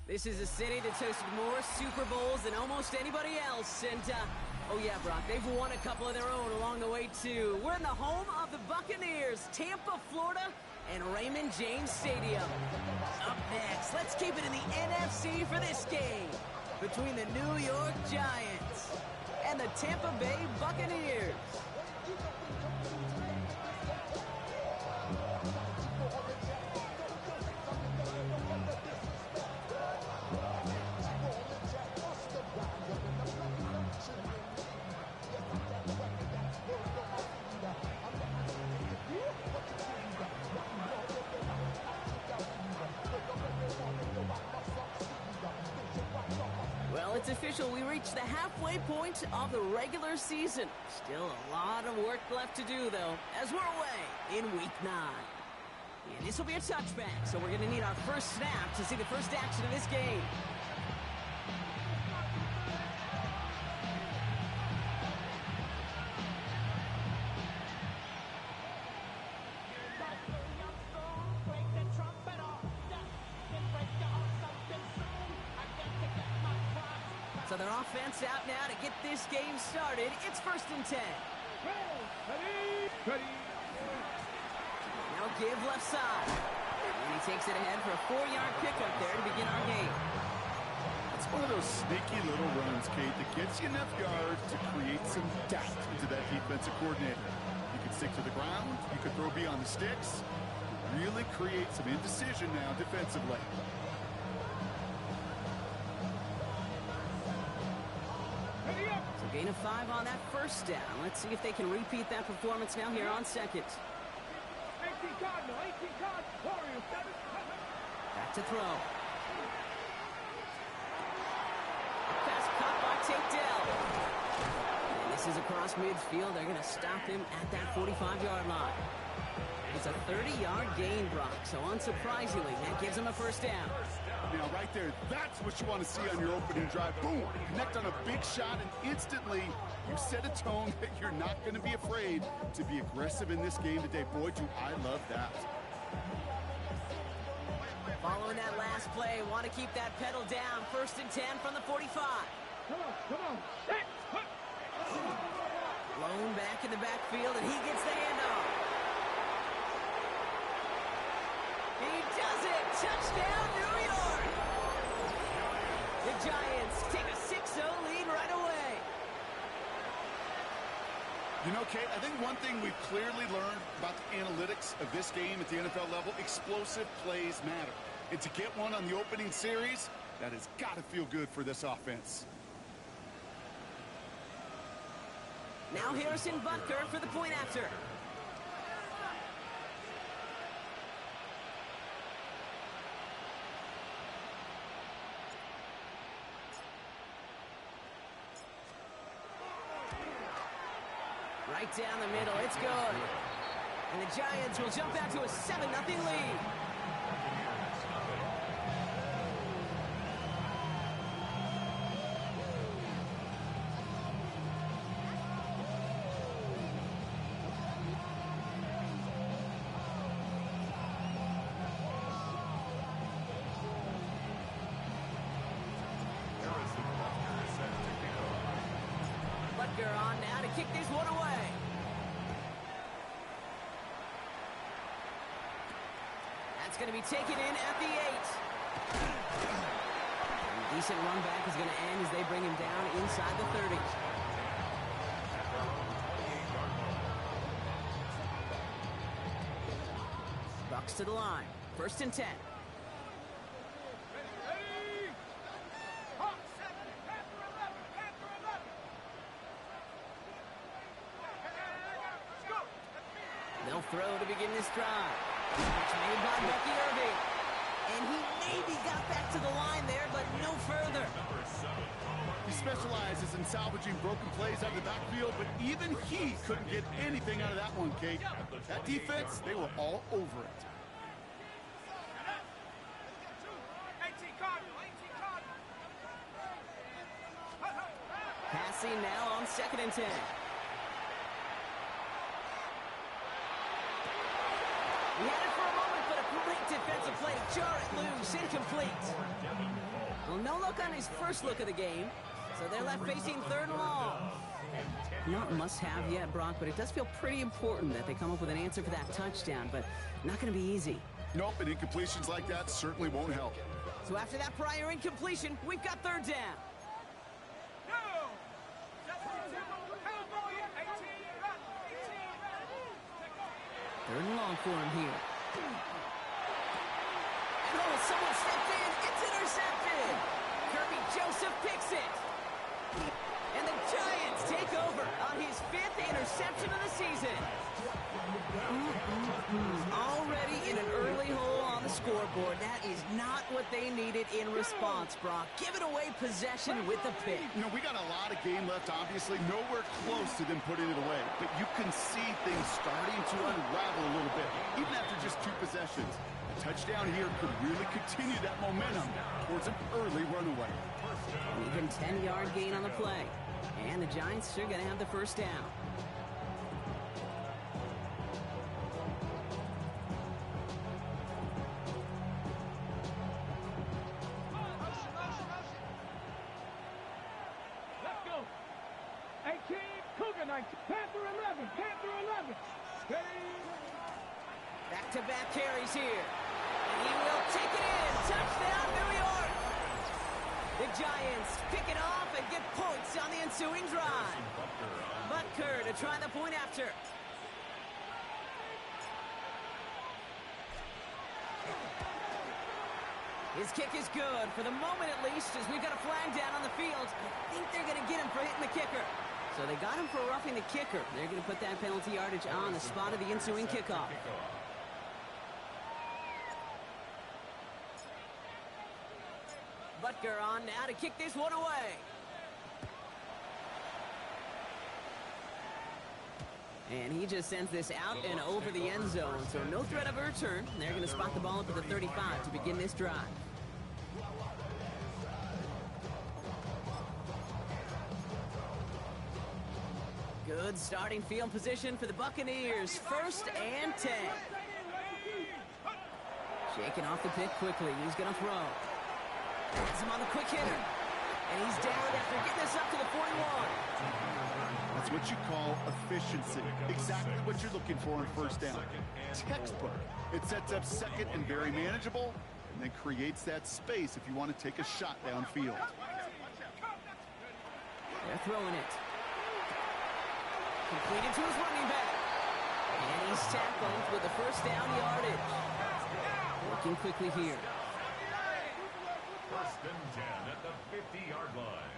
This is a city that's hosted more Super Bowls than almost anybody else. And, oh yeah, Brock, they've won a couple of their own along the way, too. We're in the home of the Buccaneers, Tampa, Florida, and Raymond James Stadium. Up next, let's keep it in the NFC for this game between the New York Giants and the Tampa Bay Buccaneers. Well, it's official. We reached the halfway point of the regular season. Still a lot of work left to do, though, as we're away in Week 9. And this will be a touchback, so we're going to need our first snap to see the first action of this game. So their offense out now to get this game started. It's 1st and 10. Ready. Now give left side. And he takes it ahead for a 4-yard pickup there to begin our game. It's one of those sneaky little runs, Kate, that gets you enough yards to create some doubt into that defensive coordinator. You can stick to the ground. You can throw beyond the sticks. Really create some indecision now defensively. Gain of 5 on that first down. Let's see if they can repeat that performance now here on second. Back to throw. Pass caught by Tate Dell. And this is across midfield. They're going to stop him at that 45-yard line. It's a 30-yard gain, Brock, so unsurprisingly, that gives him a first down. Now, right there, that's what you want to see on your opening drive. Boom! Connect on a big shot, and instantly you set a tone that you're not going to be afraid to be aggressive in this game today. Boy, do I love that. Following that last play, want to keep that pedal down. 1st and 10 from the 45. Come on. Blown back in the backfield, and he gets the handoff. He does it! Touchdown, New York! The Giants take a 6-0 lead right away. You know, Kate, I think one thing we've clearly learned about the analytics of this game at the NFL level, explosive plays matter. And to get one on the opening series, that has got to feel good for this offense. Now Harrison Butker for the point after. Right down the middle, it's good. And the Giants will jump out to a 7-0 lead. Butker on now to kick this one away. That's going to be taken in at the 8. A decent run back is going to end as they bring him down inside the 30. Bucks to the line. 1st and 10. They'll throw to begin this drive. Catch made by Bucky Irving. And he maybe got back to the line there, but no further. He specializes in salvaging broken plays out of the backfield, but even he couldn't get anything out of that one, Kate. That defense, they were all over it. Passing now on 2nd and 10. He had it for a moment, but a great defensive play to jar it loose, incomplete. Well, no look on his first look of the game, so they're left facing third and long. Not must-have yet, Brock, but it does feel pretty important that they come up with an answer for that touchdown, but not going to be easy. Nope, and incompletions like that certainly won't help. So after that prior incompletion, we've got third down. Third and long for him here. Oh, someone stepped in. It's intercepted. Kirby Joseph picks it. And the Giants take over on his 5th interception of the season. Already in an early hole on the scoreboard. That is not what they needed in response, Brock. Giving away possession with the pick. You know, we got a lot of game left, obviously. Nowhere close to them putting it away. But you can see things starting to unravel a little bit, even after just 2 possessions. A touchdown here could really continue that momentum towards an early runaway. An even 10-yard gain on the play. And the Giants are going to have the first down. Back-to-back carries here. And he will take it in. Touchdown, New York. The Giants pick it off and get points on the ensuing drive. Butker to try the point after. His kick is good, for the moment at least, as we've got a flag down on the field. I think they're going to get him for hitting the kicker. So they got him for roughing the kicker. They're going to put that penalty yardage on the spot of the ensuing kickoff. Butker on now to kick this one away. And he just sends this out and over the end zone. So no threat of a return. They're going to spot the ball up at the 35 to begin this drive. Good starting field position for the Buccaneers. 1st and 10. Shaking off the pick quickly. He's going to throw. Has him on the quick hitter. And he's down after getting this up to the 41. That's what you call efficiency. Exactly what you're looking for on first down. Textbook. It sets up second and very manageable, and then creates that space if you want to take a shot downfield. They're throwing it. Completed to his running back. And he's tackled with the first down yardage. Working quickly here. 1st and 10 at the 50-yard line.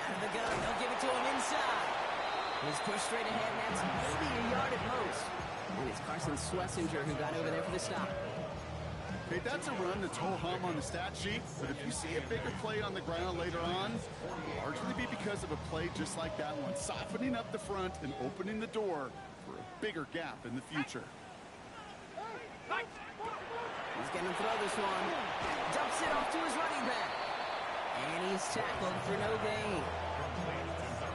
Out of the gun, they'll give it to him inside. He's pushed straight ahead, and that's maybe a yard at most. And it's Carson Schlesinger who got over there for the stop. Okay, that's a run that's ho-hum on the stat sheet, but if you see a bigger play on the ground later on, it'll largely be because of a play just like that one, softening up the front and opening the door for a bigger gap in the future. He's going to throw this one. Dumps it off to his running back. And he's tackled for no gain.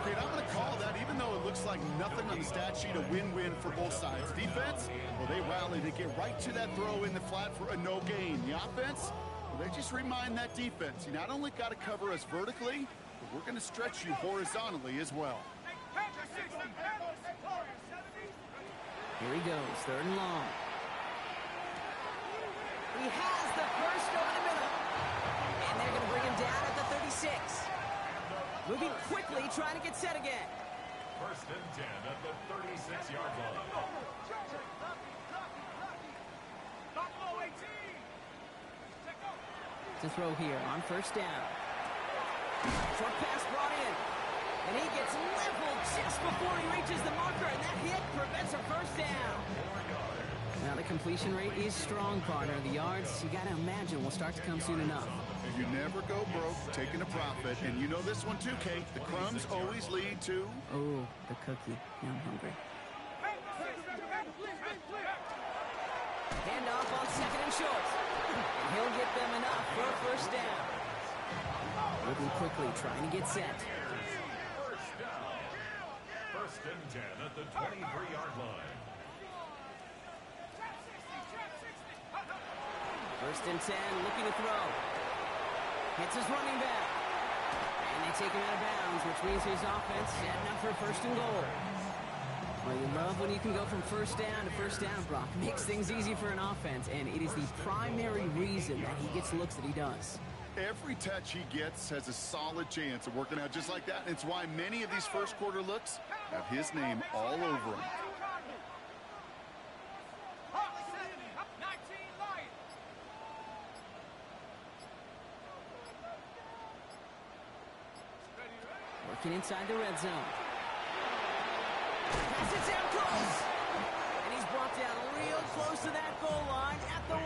Okay, I'm going to call that, even though it looks like nothing on the stat sheet, a win-win for both sides. Defense, well, they rallied to get right to that throw in the flat for a no gain. The offense, well, they just remind that defense, you not only got to cover us vertically, but we're going to stretch you horizontally as well. Here he goes, 3rd and long. He has the first over the middle. And they're going to bring him down at the 36. Moving quickly, trying to get set again. 1st and 10 at the 36-yard line. To throw here on 1st down. Short pass brought in. And he gets leveled just before he reaches the marker, and that hit prevents a first down. Now the completion rate is strong, partner. The yards, you got to imagine, will start to come soon enough. You never go broke taking a profit, and you know this one too, Kate. The crumbs always lead to... Oh, the cookie. Now I'm hungry. Handoff on 2nd and short. And he'll get them enough for a first down. Moving quickly, trying to get set. First down. 1st and 10 at the 23-yard line. First and 10, looking to throw. Hits his running back. And they take him out of bounds, which means his offense setting up for first and goal. Well, you love when you can go from first down to first down, Brock. Makes things easy for an offense, and it is the primary reason that he gets the looks that he does. Every touch he gets has a solid chance of working out just like that. It's why many of these first quarter looks have his name all over them. Working inside the red zone. Pass it down close. And he's brought down real close to that goal line at the 1.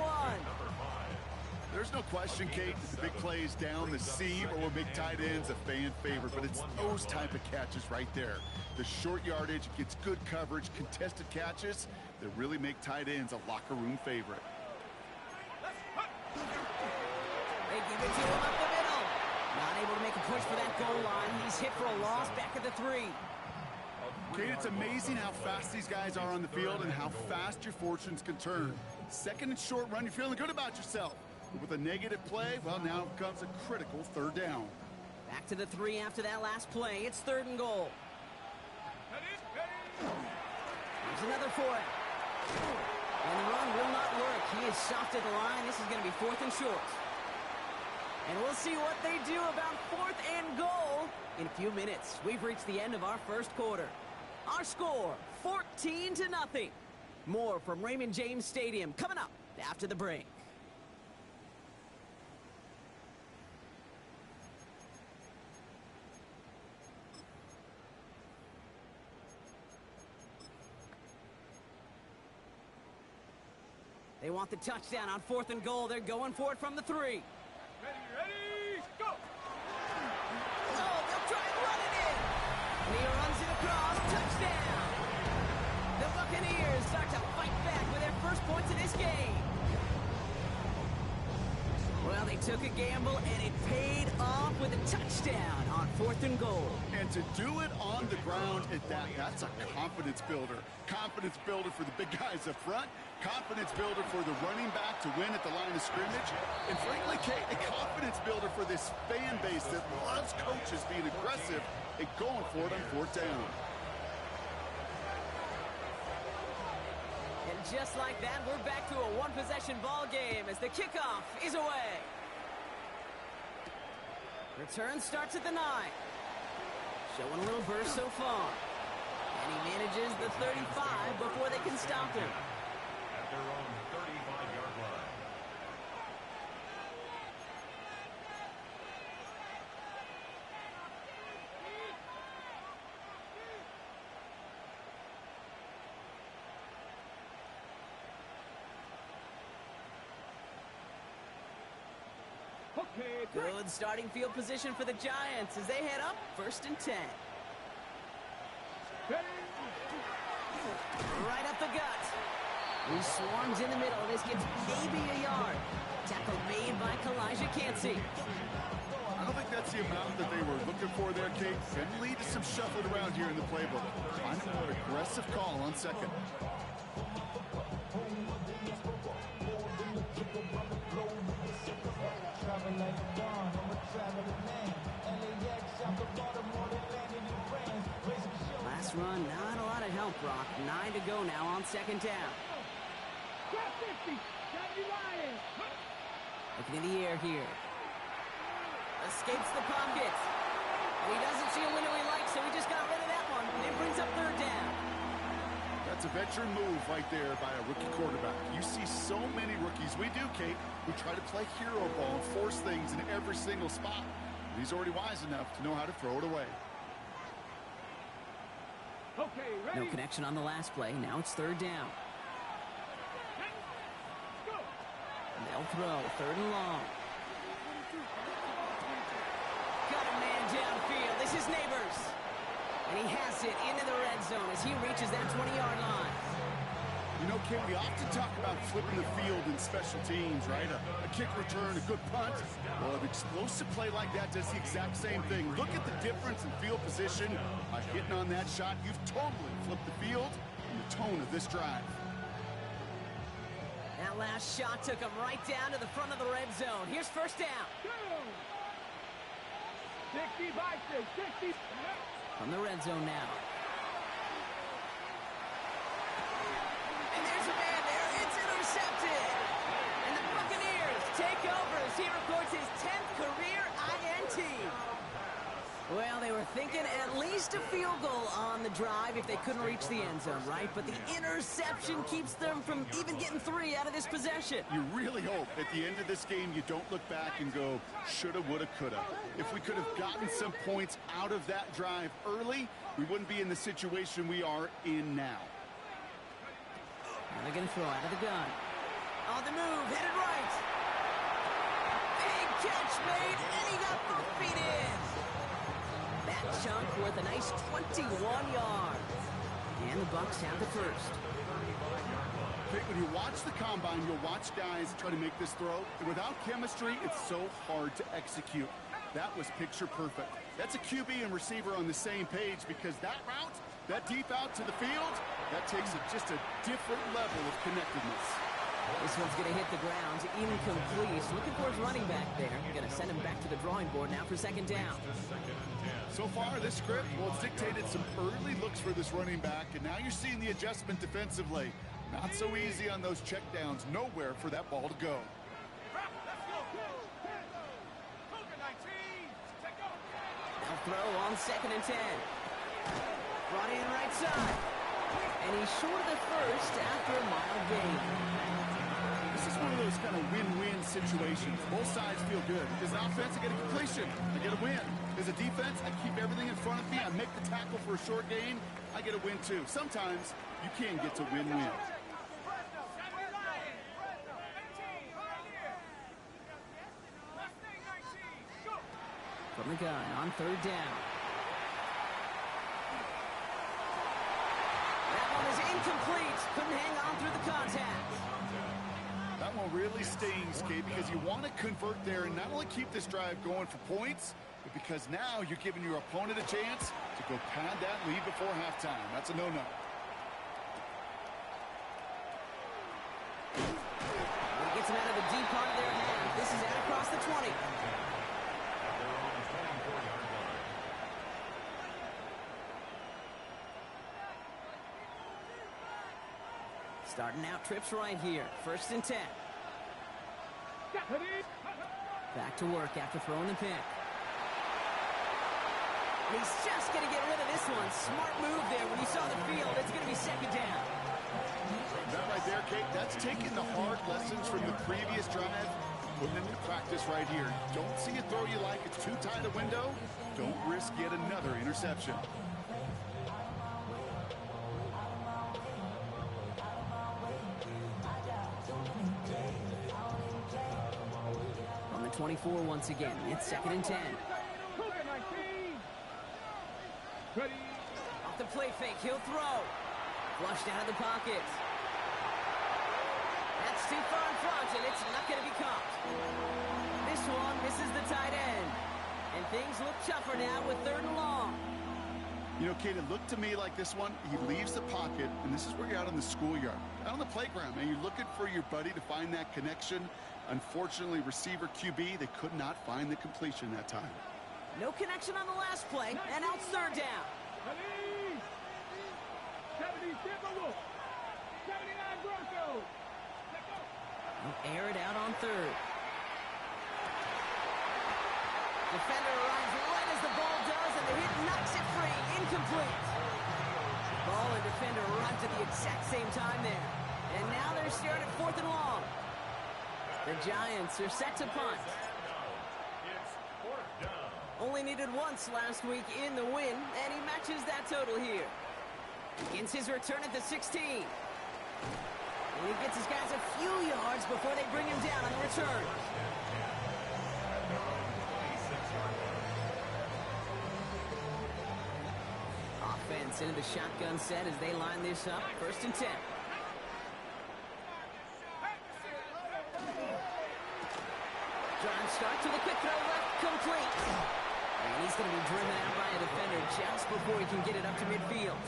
There's no question, Kate, the big plays down the seam or will make tight ends a fan favorite, but it's those type of catches right there. The short yardage gets good coverage, contested catches that really make tight ends a locker room favorite. They give it to him up the middle. Not able to make a push for that goal line. He's hit for a loss back at the 3. Kate, it's amazing how fast these guys are on the field and how fast your fortunes can turn. Second and short run, you're feeling good about yourself. But with a negative play, well, now comes a critical third down. Back to the 3 after that last play. It's 3rd and goal. There's another for it. And the run will not work. He is soft at the line. This is going to be 4th and short. And we'll see what they do about 4th and goal in a few minutes. We've reached the end of our first quarter. Our score, 14-0. More from Raymond James Stadium coming up after the break. They want the touchdown on 4th and goal. They're going for it from the 3. Ready, go! Oh, they'll try and run it in. And he runs it across. Touchdown. The Buccaneers start to fight back with their first points of this game. Well, they took a gamble, and it paid off with a touchdown on 4th and goal. And to do it on the ground at that, that's a confidence builder. Confidence builder for the big guys up front. Confidence builder for the running back to win at the line of scrimmage. And frankly, Kate, a confidence builder for this fan base that loves coaches being aggressive and going for it on 4th down. And just like that, we're back to a one-possession ball game as the kickoff is away. Return starts at the 9. Showing a little burst so far. And he manages the 35 before they can stop him. At their own 35-yard line. Good starting field position for the Giants as they head up 1st and 10. Right up the gut. He swarms in the middle. This gets maybe a yard. Tackle made by Kalijah Cansey. I don't think that's the amount that they were looking for there, Kate. Can lead to some shuffling around here in the playbook. Find a more aggressive call on 2nd. Last run, not a lot of help, Brock. 9 to go now on 2nd down. Looking in the air here. Escapes the pocket. And he doesn't see a window he likes, so he just got rid of that one. And brings up 3rd down. That's a veteran move right there by a rookie quarterback. You see so many rookies, we do, Kate, who try to play hero ball and force things in every single spot. He's already wise enough to know how to throw it away. Okay, ready? No connection on the last play. Now it's 3rd down. Go! And they'll throw 3rd and long. Got a man downfield. This is Neighbors. And he has it into the red zone as he reaches that 20-yard line. You know, Kate, we often talk about flipping the field in special teams, right? A kick return, a good punt. Well, an explosive play like that does the exact same thing. Look at the difference in field position. By hitting on that shot, you've totally flipped the field and the tone of this drive. That last shot took him right down to the front of the red zone. Here's first down. 60 by 60. From the red zone now. And there's a man there. It's intercepted. And the Buccaneers take over as he records his 10th career INT. Well, they were thinking at least a field goal on the drive if they couldn't reach the end zone, right? But the interception keeps them from even getting 3 out of this possession. You really hope at the end of this game you don't look back and go, shoulda, woulda, coulda. If we could have gotten some points out of that drive early, we wouldn't be in the situation we are in now. Now they're going to throw out of the gun. On the move, headed right. Big catch made, and he got both feet in. That chunk worth a nice 21 yards. And the Bucs have the first. Okay, when you watch the combine, you'll watch guys try to make this throw. And without chemistry, it's so hard to execute. That was picture perfect. That's a QB and receiver on the same page because that route, that deep out to the field, that takes just a different level of connectedness. This one's going to hit the ground, incomplete. Looking for his running back there. Going to send him back to the drawing board now for second down. So far, this script, well, it's dictated some early looks for this running back, and now you're seeing the adjustment defensively. Not so easy on those checkdowns. Nowhere for that ball to go. They'll throw on second and 10. Brought in right side. And he's short of the first after a mild gain. This is one of those kind of win-win situations. Both sides feel good. As an offense, I get a completion. I get a win. As a defense, I keep everything in front of me. I make the tackle for a short gain. I get a win, too. Sometimes you can get to win-win. From the gun on third down. That one is incomplete. Couldn't hang on through the contact. That one really stings, Kate, because you want to convert there and not only keep this drive going for points, but because now you're giving your opponent a chance to go pad that lead before halftime. That's a no-no. He gets him out of the deep part of their half. This is out across the 20. Starting out trips right here. First and 10. Back to work after throwing the pick. And he's just going to get rid of this one. Smart move there. When you saw the field, it's going to be second down. That right there, Kate, that's taking the hard lessons from the previous drive, putting them into practice right here. Don't see a throw you like. It's too tight a window. Don't risk yet another interception. On the 24 once again. It's second and 10. Off the play fake, he'll throw. Flushed out of the pocket. That's too far in front, and it's not going to be caught. This one misses the tight end. And things look tougher now with third and long. You know, Kate, it looked to me like this one, he leaves the pocket, and this is where you're out on the schoolyard, out on the playground, and you're looking for your buddy to find that connection. Unfortunately, receiver QB, they could not find the completion that time. No connection on the last play, and out third down. 79 Broncos. He'll air it out on third. Defender arrives right as the ball does, and the hit knocks it free. Incomplete. Ball and defender arrived at the exact same time there. And now they're staring at fourth and long. The Giants are set to punt. It's fourth down. Only needed once last week in the win, and he matches that total here. Begins his return at the 16. And he gets his guys a few yards before they bring him down on the return. Offense into the shotgun set as they line this up. First and 10. Drive start to the quick throw left, complete. And he's going to be driven out by a defender just before he can get it up to midfield.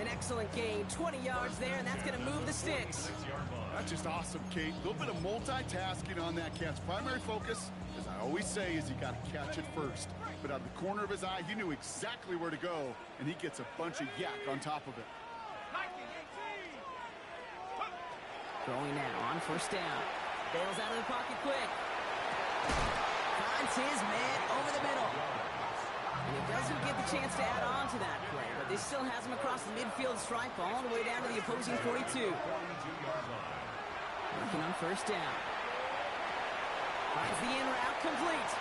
An excellent gain, 20 yards there, and that's going to move the sticks. That's just awesome, Kate. A little bit of multitasking on that catch. Primary focus, as I always say, is you got to catch it first. But out of the corner of his eye, he knew exactly where to go, and he gets a bunch of yak on top of it. Throwing now on first down. Bails out of the pocket quick. Finds his man over the middle. And he doesn't get the chance to add on to that play, but this still has him across the midfield stripe all the way down to the opposing 42. Working on first down. Finds the in route complete.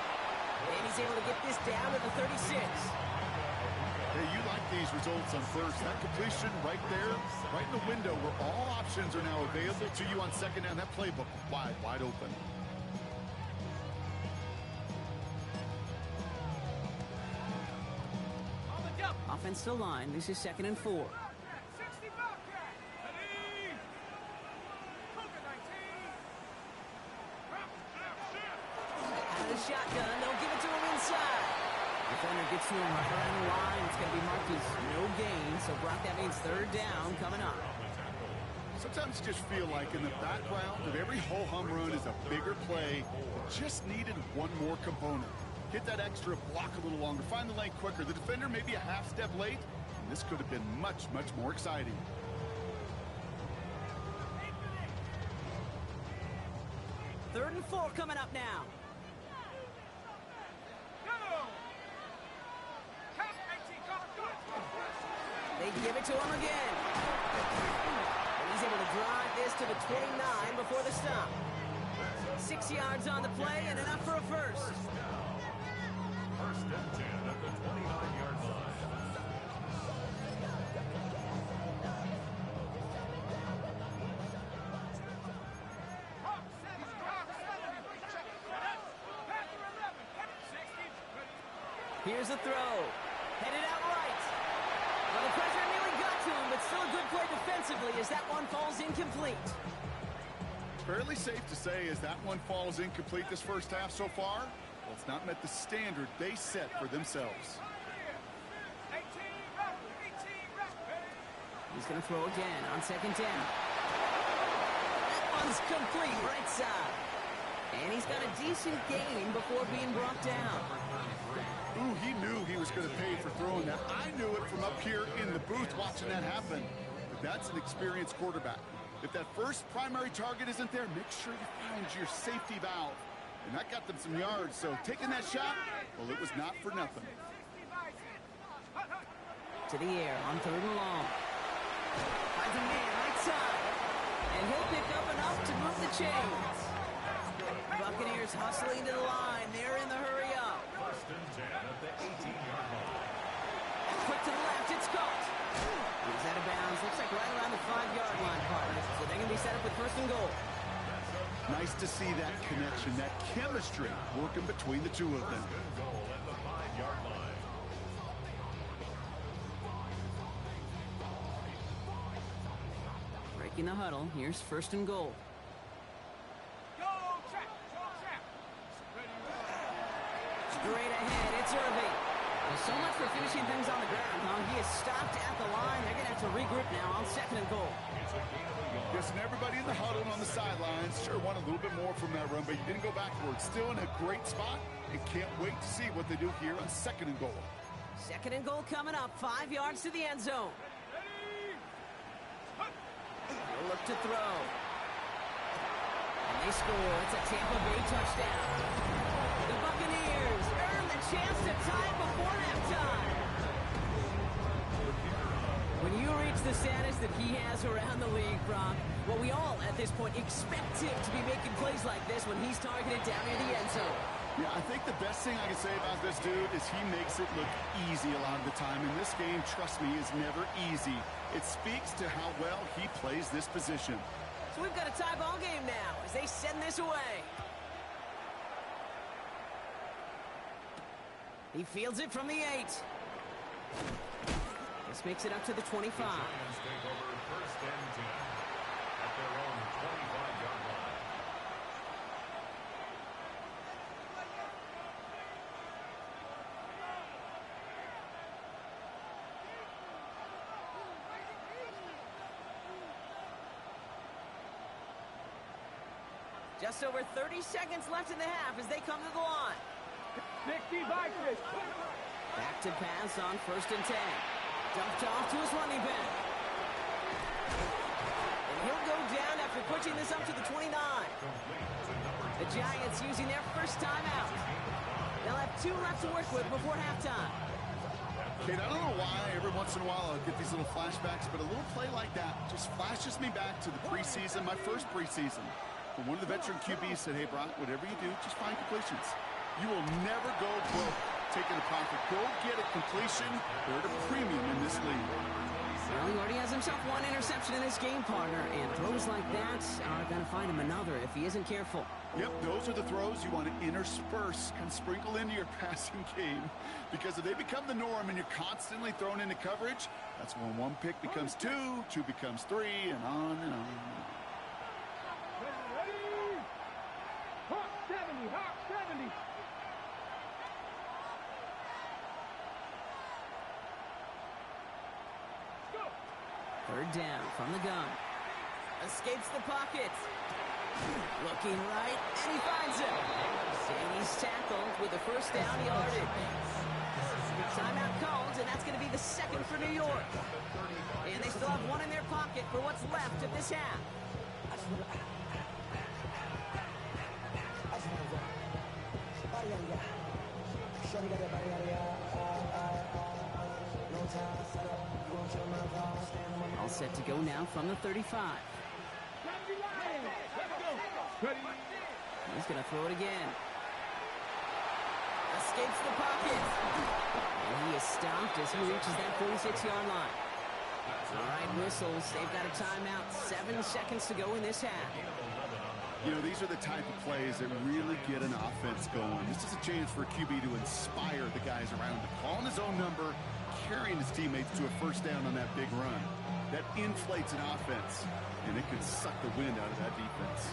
And he's able to get this down to the 36. Hey, you like these results on first. That completion right there, right in the window where all options are now available to you on second down. That playbook wide open. Offensive line, this is 2nd and 4. Out of the shotgun, they'll give it to him inside. Defender gets to him right around the line. It's going to be marked as no gain. So, Brock, that means 3rd down coming up. Sometimes you just feel like in the background of every ho-hum run is a bigger play that just needed one more component. Hit that extra block a little longer. Find the lane quicker. The defender may be a half step late. And this could have been much, much more exciting. Third and 4 coming up now. They give it to him again. And he's able to drive this to the 29 before the stop. 6 yards on the play and enough for a first. First and 10 at the 29-yard line. Here's a throw. Headed out right. Well, the pressure nearly got to him, but still a good play defensively as that one falls incomplete. Fairly safe to say as that one falls incomplete this first half so far. Well, it's not met the standard they set for themselves. He's going to throw again on 2nd down. That one's complete right side. And he's got a decent gain before being brought down. Ooh, he knew he was going to pay for throwing that. I knew it from up here in the booth watching that happen. But that's an experienced quarterback. If that first primary target isn't there, make sure you find your safety valve. And that got them some yards, so taking that shot, well, it was not for nothing. To the air on 3rd and long. Finds a man right side. And he'll pick up enough to move the chains. Buccaneers hustling to the line. They're in the hurry up. First and 10 at the 18-yard line. Quick to the left, it's caught. He's out of bounds. Looks like right around the 5-yard line, partners. So they're going to be set up with 1st and goal. Nice to see that connection, that chemistry working between the two of them. Good goal at the 5-yard line. Breaking the huddle. Here's 1st and goal. Straight ahead, it's Irving. Well, so much for finishing things on the ground, huh? He is stopped at the line. They're going to have to regroup now on 2nd and goal. Yes, and everybody in the huddle and on the sidelines sure wanted a little bit more from that run, but you didn't go backwards. Still in a great spot, and can't wait to see what they do here on 2nd and goal. 2nd and goal coming up, 5 yards to the end zone. They'll look to throw. And they score. It's a Tampa Bay touchdown. The Buccaneers earn the chance to tie it before halftime. When you reach the status that he has around the league, Brock, well, we all at this point expect him to be making plays like this when he's targeted down near the end zone. Yeah, I think the best thing I can say about this dude is he makes it look easy a lot of the time. And this game, trust me, is never easy. It speaks to how well he plays this position. So we've got a tie ball game now as they send this away. He fields it from the 8. This makes it up to the 25. Giants take over 1st and 10 at their own 25-yard line. Just over 30 seconds left in the half as they come to the line. 60 by 6. Back to pass on 1st and 10. Dumped off to his running back. And he'll go down after pushing this up to the 29. The Giants using their first timeout. They'll have 2 left to work with before halftime. Kate, I don't know why every once in a while I'll get these little flashbacks, but a little play like that just flashes me back to the preseason, my first preseason. When one of the veteran QBs said, hey, Brock, whatever you do, just find completions. You will never go broke taking a profit. Go get a completion. They're at a premium in this league. Well, he already has himself 1 interception in this game, partner, and throws like that are going to find him another if he isn't careful. Yep, those are the throws you want to intersperse, kind of sprinkle into your passing game, because if they become the norm and you're constantly thrown into coverage, that's when 1 pick becomes 2, 2 becomes 3, and on and on. Ready? Hawk 70, Hawk 70. Third down from the gun. Escapes the pocket. Looking right, and he finds him. And he's tackled with a first down yardage. Timeout called, and that's going to be the 2nd for New York. And they still have 1 in their pocket for what's left of this half. All set to go now from the 35. He's going to throw it again. Escapes the pocket. And he is stopped as he reaches that 46-yard line. All right, whistles. They've got a timeout. 7 seconds to go in this half. You know, these are the type of plays that really get an offense going. This is a chance for a QB to inspire the guys around him. Calling his own number, carrying his teammates to a first down on that big run. That inflates an offense, and it can suck the wind out of that defense.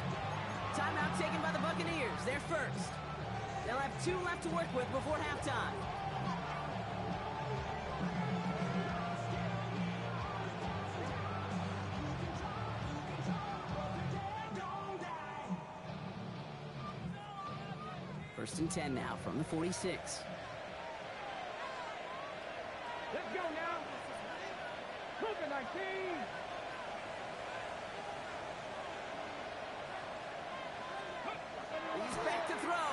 Timeout taken by the Buccaneers. They're first. They'll have 2 left to work with before halftime. First and 10 now from the 46. Let's go now. Cooper 19. He's back to throw.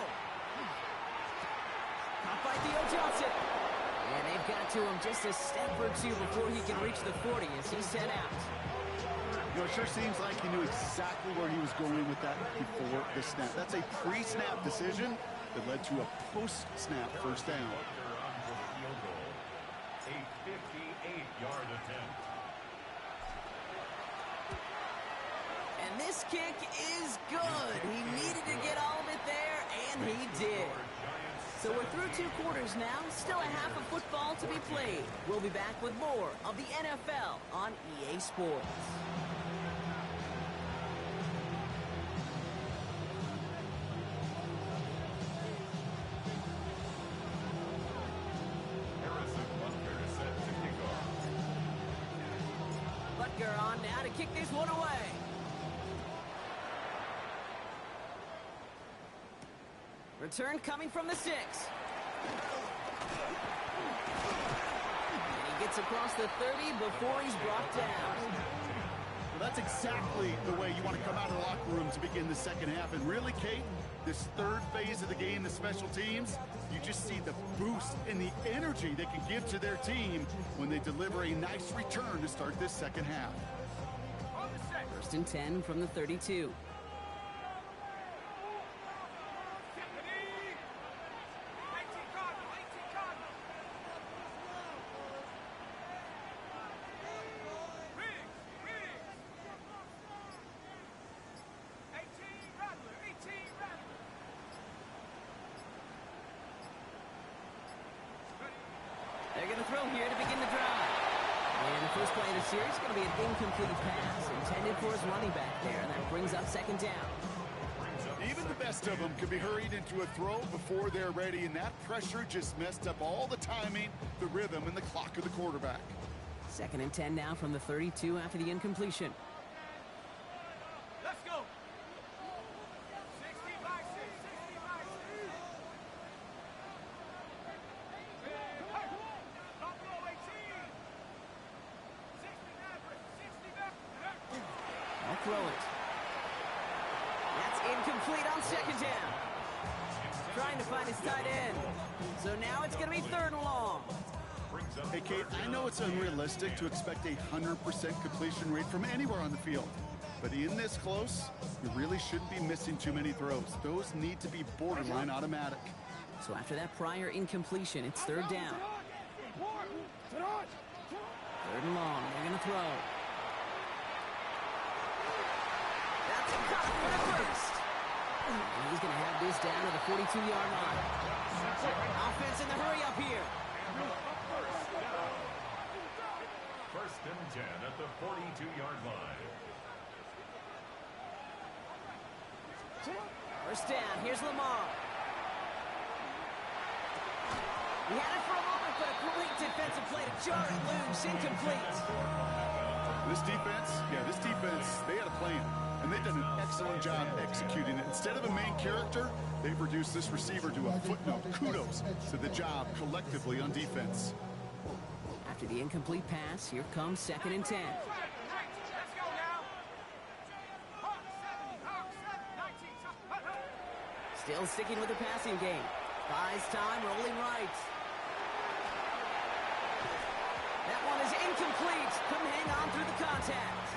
Caught by Theo Johnson. And they've got to him just a step or 2 before he can reach the 40 as he's set out. You know, it sure seems like he knew exactly where he was going with that before the snap. That's a pre-snap decision that led to a post-snap first down. A 58-yard attempt. And this kick is good. He needed to get all of it there, and he did. So we're through 2 quarters now. Still a half of football to be played. We'll be back with more of the NFL on EA Sports. Butker on now to kick this one away. Return coming from the 6. And he gets across the 30 before he's brought down. Well, that's exactly the way you want to come out of the locker room to begin the second half. And really, Kate, this 3rd phase of the game, the special teams, you just see the boost and the energy they can give to their team when they deliver a nice return to start this second half. First and 10 from the 32. They're going to throw here to begin the drive. And the first play of the series is going to be an incomplete pass intended for his running back there, and that brings up 2nd down. Even the best of them can be hurried into a throw before they're ready, and that pressure just messed up all the timing, the rhythm, and the clock of the quarterback. 2nd and 10 now from the 32 after the incompletion. Let's go. throw it. That's incomplete on second down. Trying to find his tight end. So now it's going to be 3rd and long. Hey, Kate, I know it's unrealistic to expect a 100% completion rate from anywhere on the field. But in this close, you really shouldn't be missing too many throws. Those need to be borderline automatic. So after that prior incompletion, it's 3rd down. 3rd and long. They're going to throw. That's a cut for the first. And he's going to have this down to the 42-yard line. Offense in the hurry up here. First and 10 at the 42-yard line. First down. Here's Lamar. He had it for a moment, but a great defensive play to jar it loose. Incomplete. This defense, they had a plan. And they've done an excellent job executing it. Instead of a main character, they've reduced this receiver to a footnote. Kudos to the job collectively on defense. After the incomplete pass, here comes 2nd and 10. Still sticking with the passing game. Buys time, rolling right. That one is incomplete. Couldn't hang on through the contact.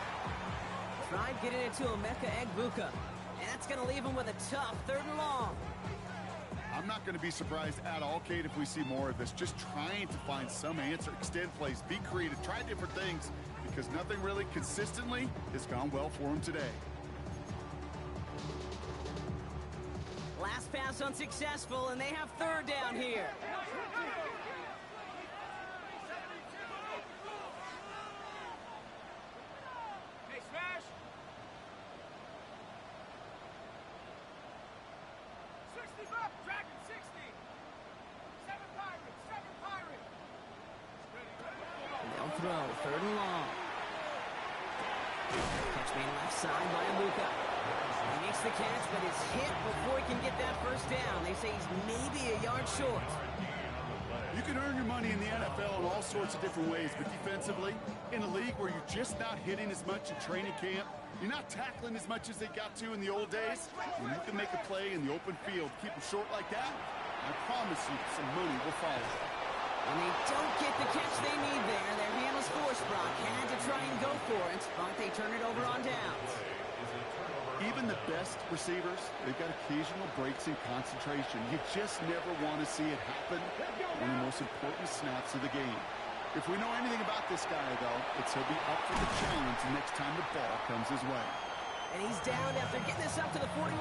Tried getting it to Emeka Egbuka. And that's going to leave him with a tough 3rd and long. I'm not going to be surprised at all, Kate, if we see more of this. Just trying to find some answer, extend plays, be creative, try different things, because nothing really consistently has gone well for him today. Last pass unsuccessful, and they have 3rd down here. Hey, smash! 65, Dragon 60! 7 Pirates, 7 Pirates! And they'll throw 3rd and long. Catch made left side by Luka. He makes the catch, but it's hit before he can get that first down. They say he's maybe a yard short. You can earn your money in the NFL in all sorts of different ways, but defensively, in a league where you're just not hitting as much in training camp, you're not tackling as much as they got to in the old days, when you can make a play in the open field, keep them short like that, I promise you some money will follow. When they don't get the catch they need there, their hand was forced. Brock had to try and go for it, but they turn it over on downs. Even the best receivers, they've got occasional breaks in concentration. You just never want to see it happen on the most important snaps of the game. If we know anything about this guy, though, it's he'll be up for the challenge the next time the ball comes his way. And he's down after getting this up to the 41.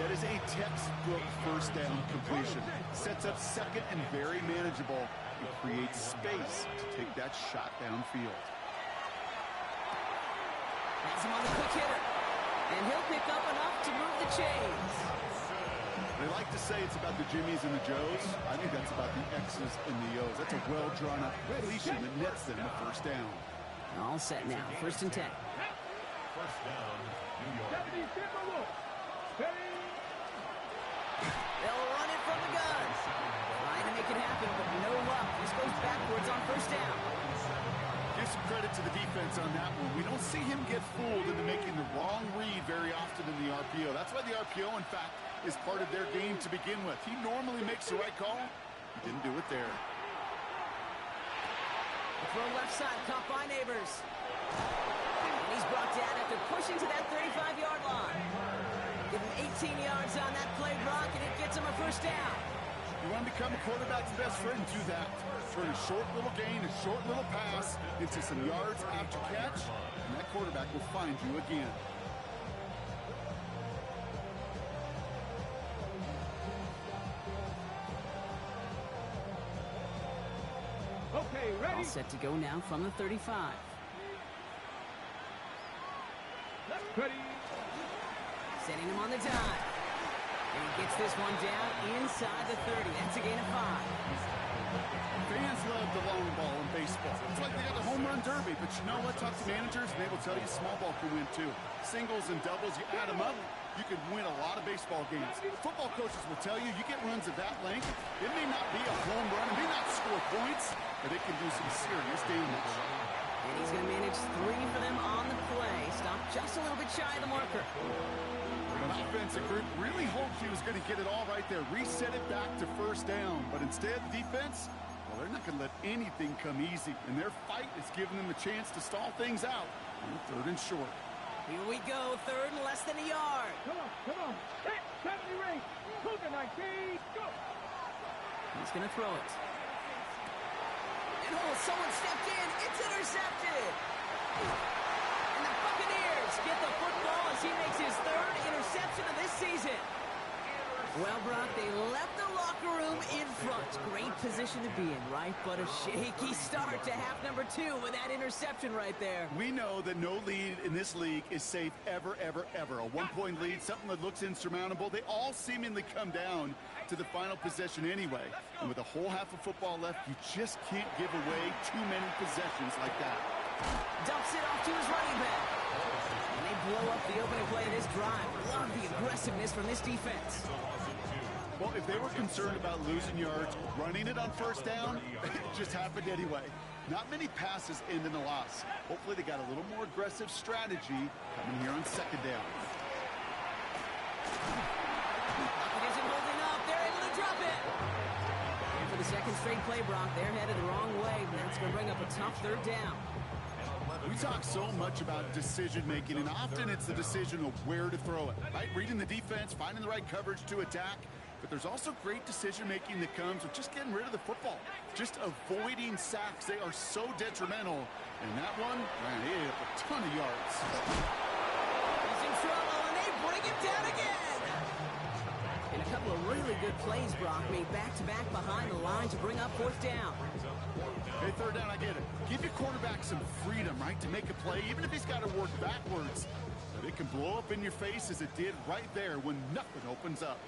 That is a textbook first down completion. Sets up second and very manageable and creates space to take that shot downfield. Has him on the quick hitter. And he'll pick up enough to move the chains. They like to say it's about the Jimmies and the Joes. I think that's about the X's and the O's. That's a well-drawn-up completion that nets them a first down. All set now. 1st and 10. First down, New York. They'll run it from the gun. Trying to make it happen, but no luck. This goes backwards on 1st down. Give some credit to the defense on that one. We don't see him get fooled into making the wrong read very often in the RPO. That's why the RPO, in fact, is part of their game to begin with. He normally makes the right call. He didn't do it there. The throw left side, caught by Neighbors. And he's brought down after pushing to that 35-yard line. Give him 18 yards on that play, Brock, and it gets him a first down. You want to become a quarterback's best friend, do that. Turn a short little gain, a short little pass into some yards after catch, and that quarterback will find you again. Okay, ready? All set to go now from the 35. Ready. Setting him on the dive. And he gets this one down inside the 30. That's a gain of 5. Fans love the long ball in baseball. It's like they got the home run derby, but you know what? Talk to managers, and they will tell you small ball can win too. Singles and doubles, you add them up, you can win a lot of baseball games. Football coaches will tell you, you get runs of that length, it may not be a home run, it may not score points, but it can do some serious damage. And he's going to manage 3 for them on the play. shy of the marker. The offensive group really hoped he was going to get it all right there, reset it back to first down. But instead, defense, well, they're not going to let anything come easy. And their fight is giving them a chance to stall things out on 3rd and short. Here we go, 3rd and less than a yard. Come on. Set 70 rate. Cougar 19. Go. He's going to throw it. And someone stepped in. It's intercepted. And the Buccaneers get the football as he makes his 3rd interception of this season. Well, Brock, they left the locker room in front. Great position to be in, right? But a shaky start to half number 2 with that interception right there. We know that no lead in this league is safe ever, ever, ever. A 1-point lead, something that looks insurmountable. They all seemingly come down to the final possession anyway. And with a whole half of football left, you just can't give away too many possessions like that. Dumps it off to his running back. And they blow up the opening play of this drive. Love the aggressiveness from this defense. Well, if they were concerned about losing yards, running it on first down, it just happened anyway. Not many passes end in a loss. Hopefully they got a little more aggressive strategy coming here on 2nd down. Isn't holding up. They're able to drop it. And for the 2nd straight play, Brock, they're headed the wrong way. And that's going to bring up a tough 3rd down. We talk so much about decision-making, and often it's the decision of where to throw it, right? Reading the defense, finding the right coverage to attack. But there's also great decision-making that comes with just getting rid of the football, just avoiding sacks. They are so detrimental. And that one ran in a ton of yards. He's in trouble, and they bring him down again. And a couple of really good plays, Brock, made back-to-back behind the line to bring up 4th down. Hey, 3rd down, I get it. Give your quarterback some freedom, right, to make a play, even if he's got to work backwards. But it can blow up in your face as it did right there when nothing opens up.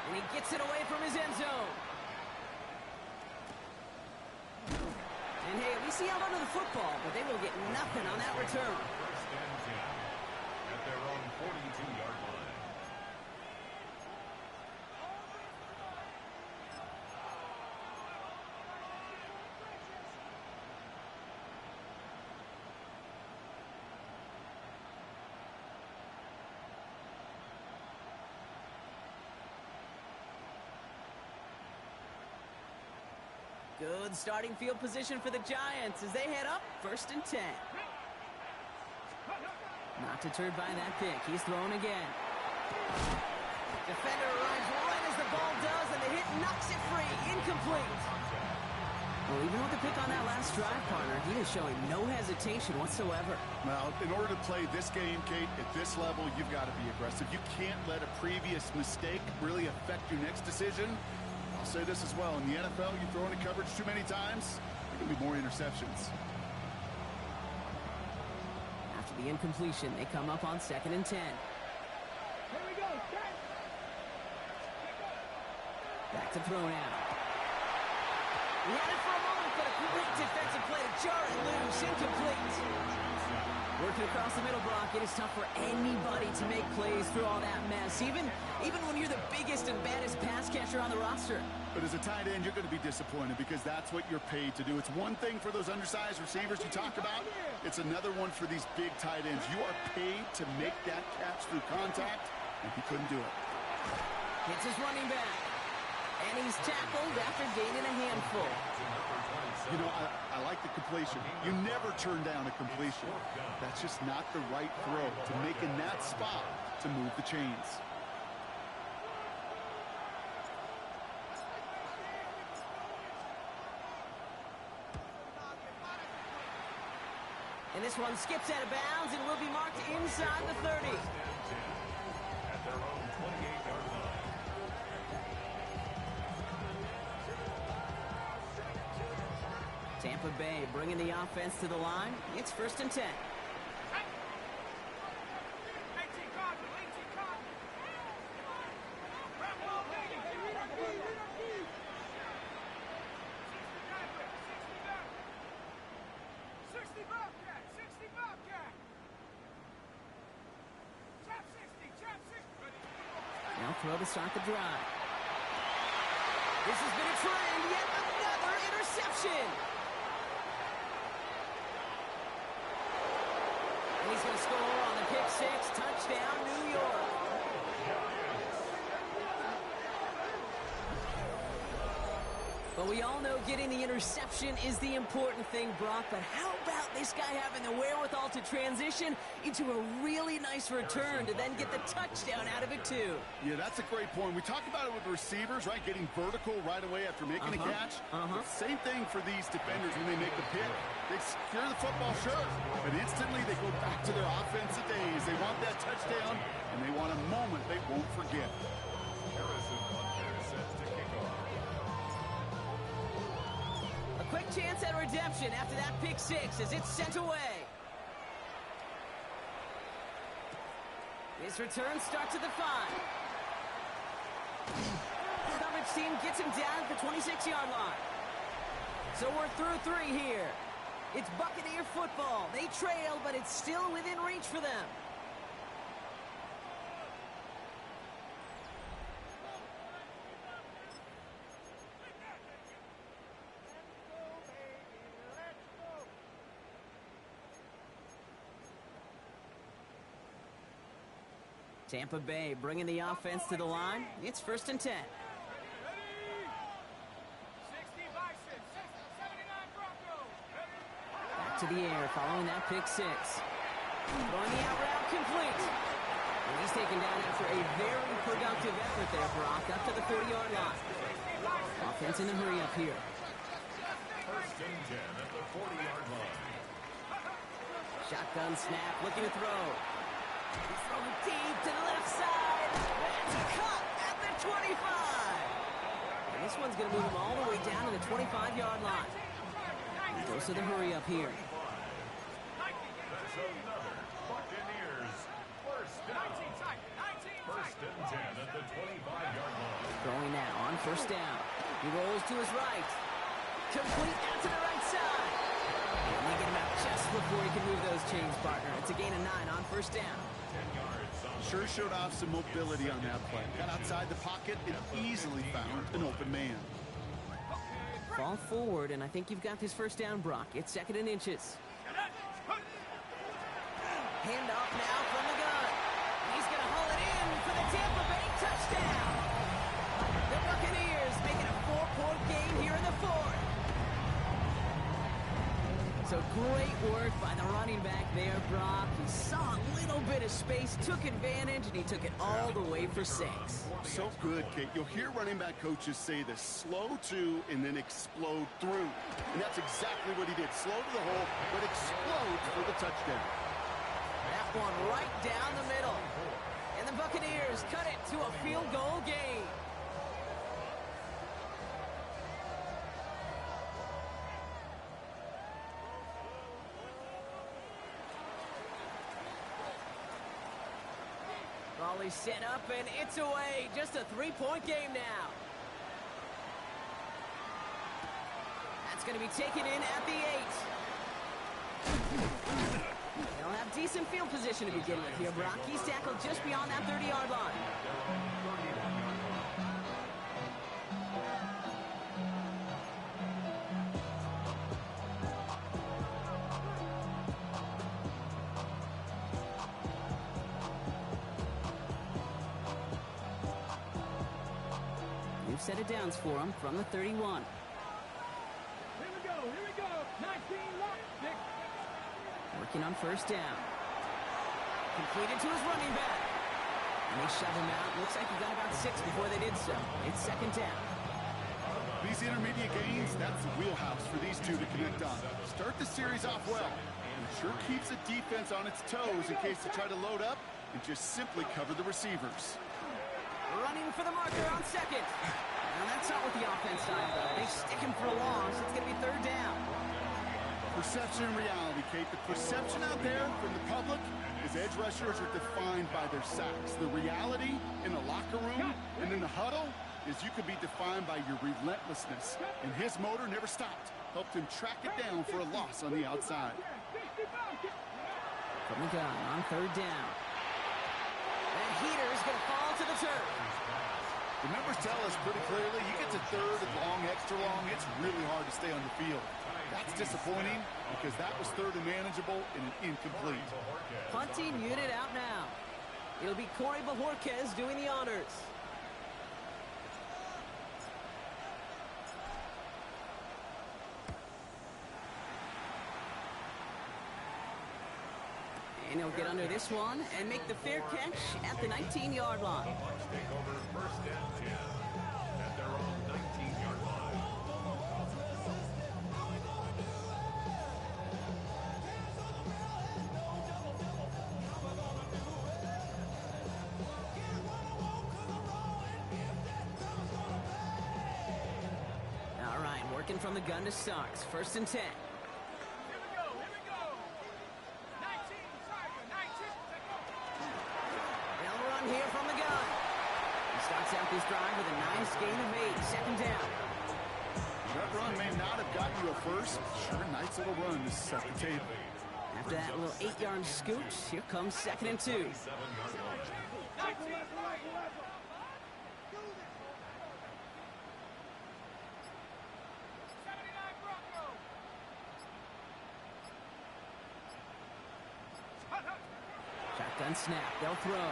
And he gets it away from his end zone. And hey, at least he held onto the football, but they will get nothing on that return. 1st and 10 at their own 42-yard line. Good starting field position for the Giants as they head up 1st and 10. Not deterred by that pick. He's throwing again. Defender arrives right as the ball does, and the hit knocks it free. Incomplete. Well, even with the pick on that last drive, partner, he is showing no hesitation whatsoever. Well, in order to play this game, Kate, at this level, you've got to be aggressive. You can't let a previous mistake really affect your next decision. I'll say this as well. In the NFL, you throw into coverage too many times, there can be more interceptions. After the incompletion, they come up on 2nd and 10. Here we go. Set. Back to throw now. He had it for a moment, but a great defensive play to jar it loose. Incomplete. Working across the middle, Brock, it is tough for anybody to make plays through all that mess, even when you're the biggest and baddest pass catcher on the roster. But as a tight end, you're going to be disappointed because that's what you're paid to do. It's one thing for those undersized receivers you talk about. It's another one for these big tight ends. You are paid to make that catch through contact, and he couldn't do it. Hits his running back. And he's tackled after gaining a handful. You know, I like the completion. You never turn down a completion. That's just not the right throw to make in that spot to move the chains. And this one skips out of bounds and will be marked inside the 30. At their own 28-yard line. Tampa Bay bringing the offense to the line. It's 1st and 10. 18 Cardinals. 18 Cardinals. Run ball, baby. Read up, read up, read. 60 Bobcat. 60 Bobcat. Chop 60. Chop 60. Now throw to start the drive. This has been a trend. Yet another interception. And he's going to score on the pick six. Touchdown, New York. But we all know getting the interception is the important thing, Brock. But how about this guy having the wherewithal to transition into a really nice return to then get the touchdown out of it, too? Yeah, that's a great point. We talk about it with receivers, right? Getting vertical right away after making a catch. Same thing for these defenders when they make the pick. They secure the football, sure, but instantly they go back to their offensive days. They want that touchdown, and they want a moment they won't forget. Quick chance at redemption after that pick six as it's sent away. His return starts at the 5. Coverage team gets him down at the 26-yard line. So we're through 3 here. It's Buccaneer football. They trail, but it's still within reach for them. Tampa Bay bringing the offense to the line. It's 1st and 10. Back to the air following that pick six. Throwing the out route complete. And he's taken down after a very productive effort there, Brock, up to the 40-yard line. Offense in a hurry up here. 1st and 10 at the 40-yard line. Shotgun snap, looking to throw. He's throwing deep to the left side. That's caught at the 25. And this one's going to move him all the way down to the 25-yard line. He goes to the hurry up here. That's another Buccaneers 1st down. 1st and 10 at the 25-yard line. Throwing now on 1st down. He rolls to his right. Complete out to the right side. And they get him out just before he can move those chains, partner. It's a gain of 9 on 1st down. Sure showed off some mobility on that play. Got outside the pocket and easily found an open man. Fall forward, and I think you've got this 1st down, Brock. It's 2nd and inches. Hand off now from the gun. He's going to haul it in for the Tampa Bay touchdown. The Buccaneers making a 4-point game here in the 4th. So great work by the running back there, Brock. He saw a little bit of space, took advantage, and he took it all the way for 6. So good, Kate. You'll hear running back coaches say this: slow to and then explode through. And that's exactly what he did. Slow to the hole, but explodes for the touchdown. That one right down the middle. And the Buccaneers cut it to a field goal game. Raleigh set up, and it's away. Just a 3-point game now. That's going to be taken in at the 8. They'll have decent field position to begin with here, Brock. He's tackled just beyond that 30-yard line. New set of downs for him from the 31. Here we go, 19 lock, 6. Working on 1st down. Completed to his running back. And they shove him out. Looks like he got about 6 before they did so. It's 2nd down. These intermediate gains, that's the wheelhouse for these two to connect on. Start the series off well. It sure keeps the defense on its toes in case they try to load up and just simply cover the receivers. Running for the marker on 2nd. And that's not what the offense style does. They stick him for a loss. It's going to be 3rd down. Perception and reality, Kate. The perception out there from the public is edge rushers are defined by their sacks. The reality in the locker room and in the huddle is you could be defined by your relentlessness. And his motor never stopped. Helped him track it down for a loss on the outside. From the gun on 3rd down. That heater is going to fall to the turf. The numbers tell us pretty clearly, you get to third and long, extra long, it's really hard to stay on the field. That's disappointing because that was third and manageable and an incomplete. Punting unit out now. It'll be Corey Bajorquez doing the honors. And he'll get under this one and make the fair catch at the 19-yard line. Bucs take over first and 10 at their own 19-yard line. All right, working from the gun to start. First and 10. They'll run here from the gun. He starts out this drive with a nice gain of 8. Second down. That run may not have gotten you a first. Sure, nice little run to set the table. After that little 8-yard scooch, here comes second and 2. 7-yard line. Shotgun snap. They'll throw.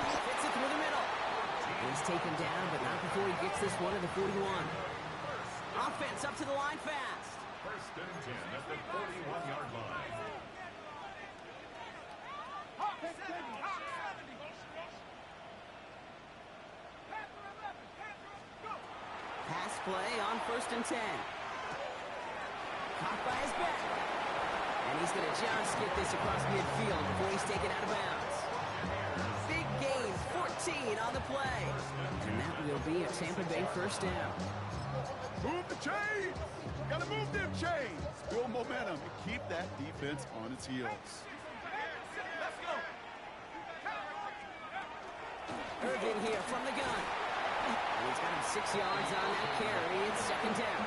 Fits it through the middle. He's taken down, but not before he gets this one to the 41. Offense up to the line fast. First and 10 at the 41-yard line. Pass play on first and 10. Caught by his back. And he's going to just get this across midfield before he's taken out of bounds. Big gain, 14 on the play. And that will be a Tampa Bay first down. Move the chains! Gotta move them chains! Build momentum and keep that defense on its heels. Irvin here from the gun. And he's got him 6 yards on that carry. It's second down.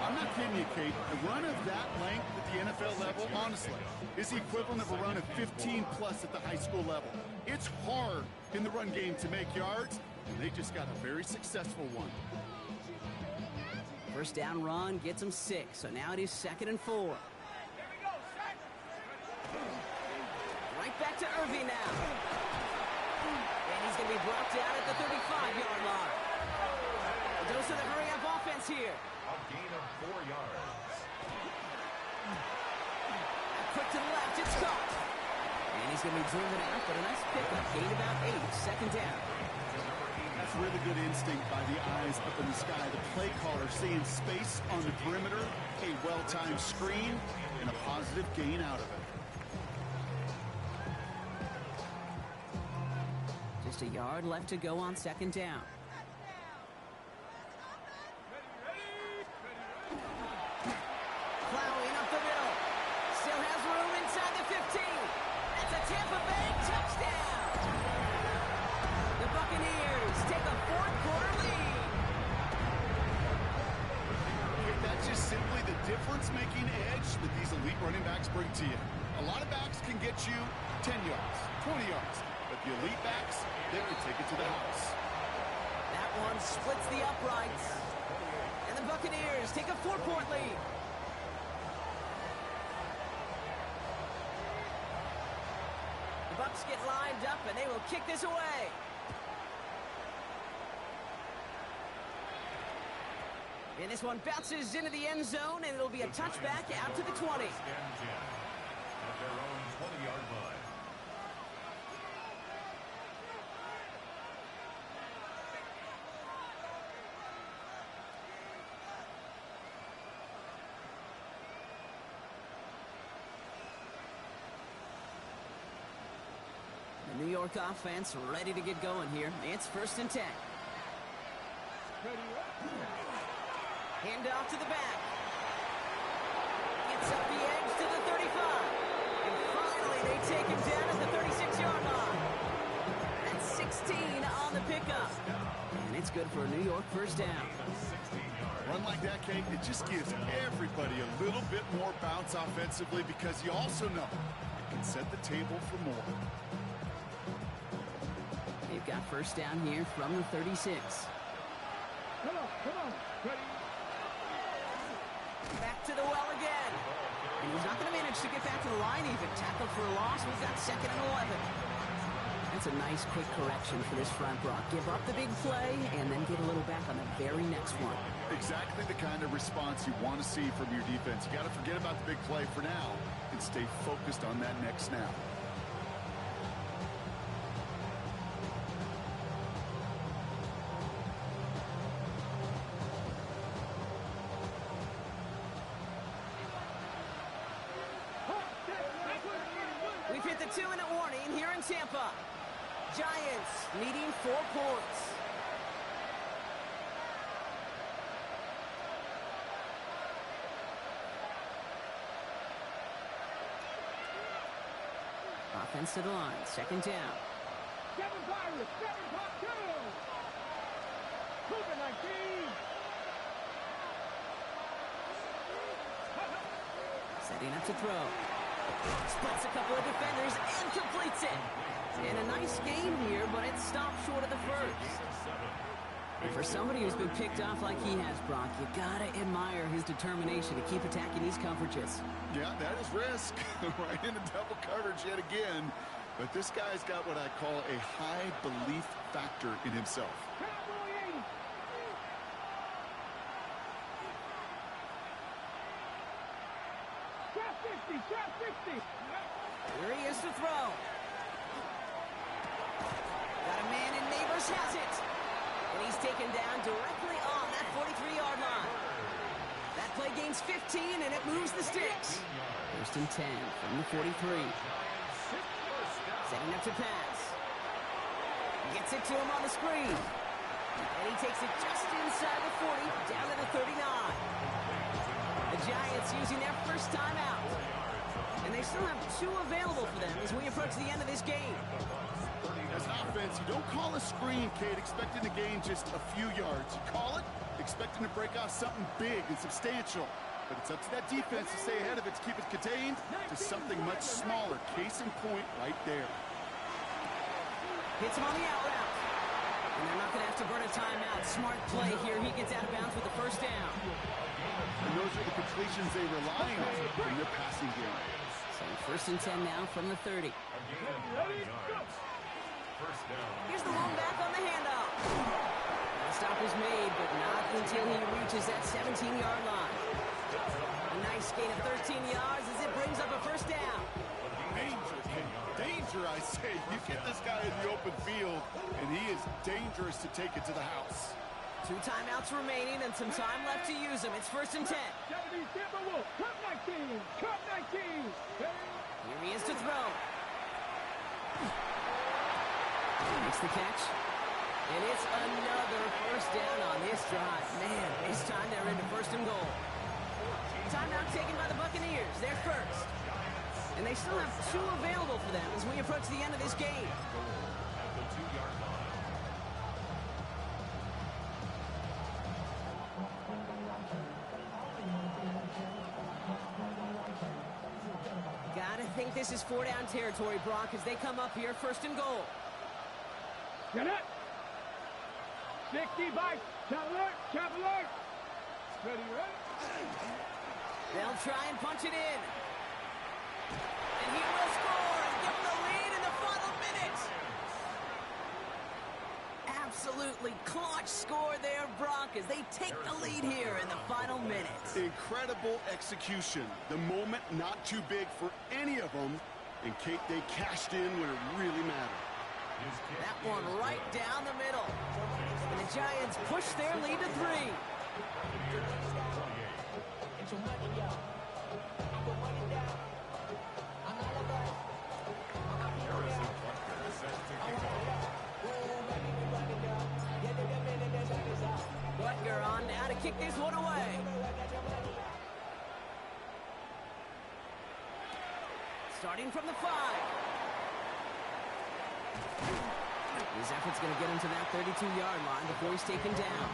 I'm not kidding you, Kate. A run of that length at the NFL level, honestly, is the equivalent of a run of 15-plus at the high school level. It's hard in the run game to make yards, and they just got a very successful one. First down run gets him 6, so now it is second and 4. Right back to Irving now. And he's going to be brought down at the 35-yard line. A dose of the hurry-up offense here. A gain of 4 yards. Quick to the left, it's caught. And he's going to be driven out, but a nice pickup. Gain about 8, second down. That's really good instinct by the eyes up in the sky. The play caller seeing space on the perimeter, a well-timed screen, and a positive gain out of it. Just a yard left to go on second down. Plowing up the middle. Still has room inside the 15. That's a Tampa Bay touchdown. The Buccaneers take a fourth-quarter lead. That's just simply the difference-making edge that these elite running backs bring to you. A lot of backs can get you 10 yards, 20 yards, but the elite backs, they can take it to the house. That one splits the uprights. And the Buccaneers take a 4-point lead. The Bucs get lined up, and they will kick this away. And this one bounces into the end zone, and it'll be a touchback out to the 20. First and 10 at their own 20-yard line. The New York offense ready to get going here. It's first and 10. Hand off to the back. Gets up the edge to the 35. And finally, they take him down at the 36-yard line. That's 16 on the pickup. And it's good for a New York first down. Run like that, Kate, it just gives everybody a little bit more bounce offensively because you also know it can set the table for more. They've got first down here from the 36. Come on. Ready? Back to the well again. And he's not going to manage to get back to the line even. Tackled for a loss. We've got 2nd and 11. That's a nice quick correction for this front, Brock. Give up the big play and then get a little back on the very next one. Exactly the kind of response you want to see from your defense. You got to forget about the big play for now and stay focused on that next snap. We've hit the 2-minute warning here in Tampa. Giants needing 4 points. Offense to the line. 2nd down. 7 Pirates, 7 Pop 2. Cougar 19. Setting up to throw. Splits a couple of defenders and completes it. And a nice game here, but it stopped short of the first. And for somebody who's been picked off like he has, Brock, you gotta admire his determination to keep attacking these coverages. Yeah, that is risk. Right into double coverage yet again. But this guy's got what I call a high belief factor in himself. Cowboy 80. Trap 60. Here he is to throw. Got a man and Neighbors has it. And he's taken down directly on that 43-yard line. That play gains 15 and it moves the sticks. 1st and 10 from the 43. Setting up to pass. Gets it to him on the screen. And he takes it just inside the 40, down to the 39. The Giants using their first timeout. And they still have 2 available for them as we approach the end of this game. As an offense, you don't call a screen, Kate, expecting to gain just a few yards. You call it expecting to break off something big and substantial. But it's up to that defense to stay ahead of it, to keep it contained to something much smaller. Case in point right there. Hits him on the out route. And they're not going to have to burn a timeout. Smart play here. He gets out of bounds with the first down. And those are the completions they rely on in their passing game. So 1st and 10 now from the 30. Here's the long back on the handoff. The stop is made, but not until he reaches that 17-yard line. A nice gain of 13 yards as it brings up a first down. Danger, I say. You get this guy in the open field, and he is dangerous to take it to the house. 2 timeouts remaining and some time left to use them. It's 1st and 10. Cup 19. Here he is to throw. Makes the catch. And it's another first down on this drive. Man, this time they're into 1st and goal. Timeout taken by the Buccaneers. They're first. And they still have 2 available for them as we approach the end of this game. Gotta think this is 4-down territory, Brock, as they come up here 1st and goal. Get it. 60 by Cavalier. Ready. They'll try and punch it in. And he will score and give them the lead in the final minute. Absolutely clutch score there, Brock, as they take the lead here in the final minute. Incredible execution. The moment not too big for any of them. And Kate, they cashed in when it really mattered. That one right down the middle. And the Giants push their lead to 3. Butker on now to kick this one away. Starting from the 5. His effort's going to get him to that 32-yard line before he's taken down.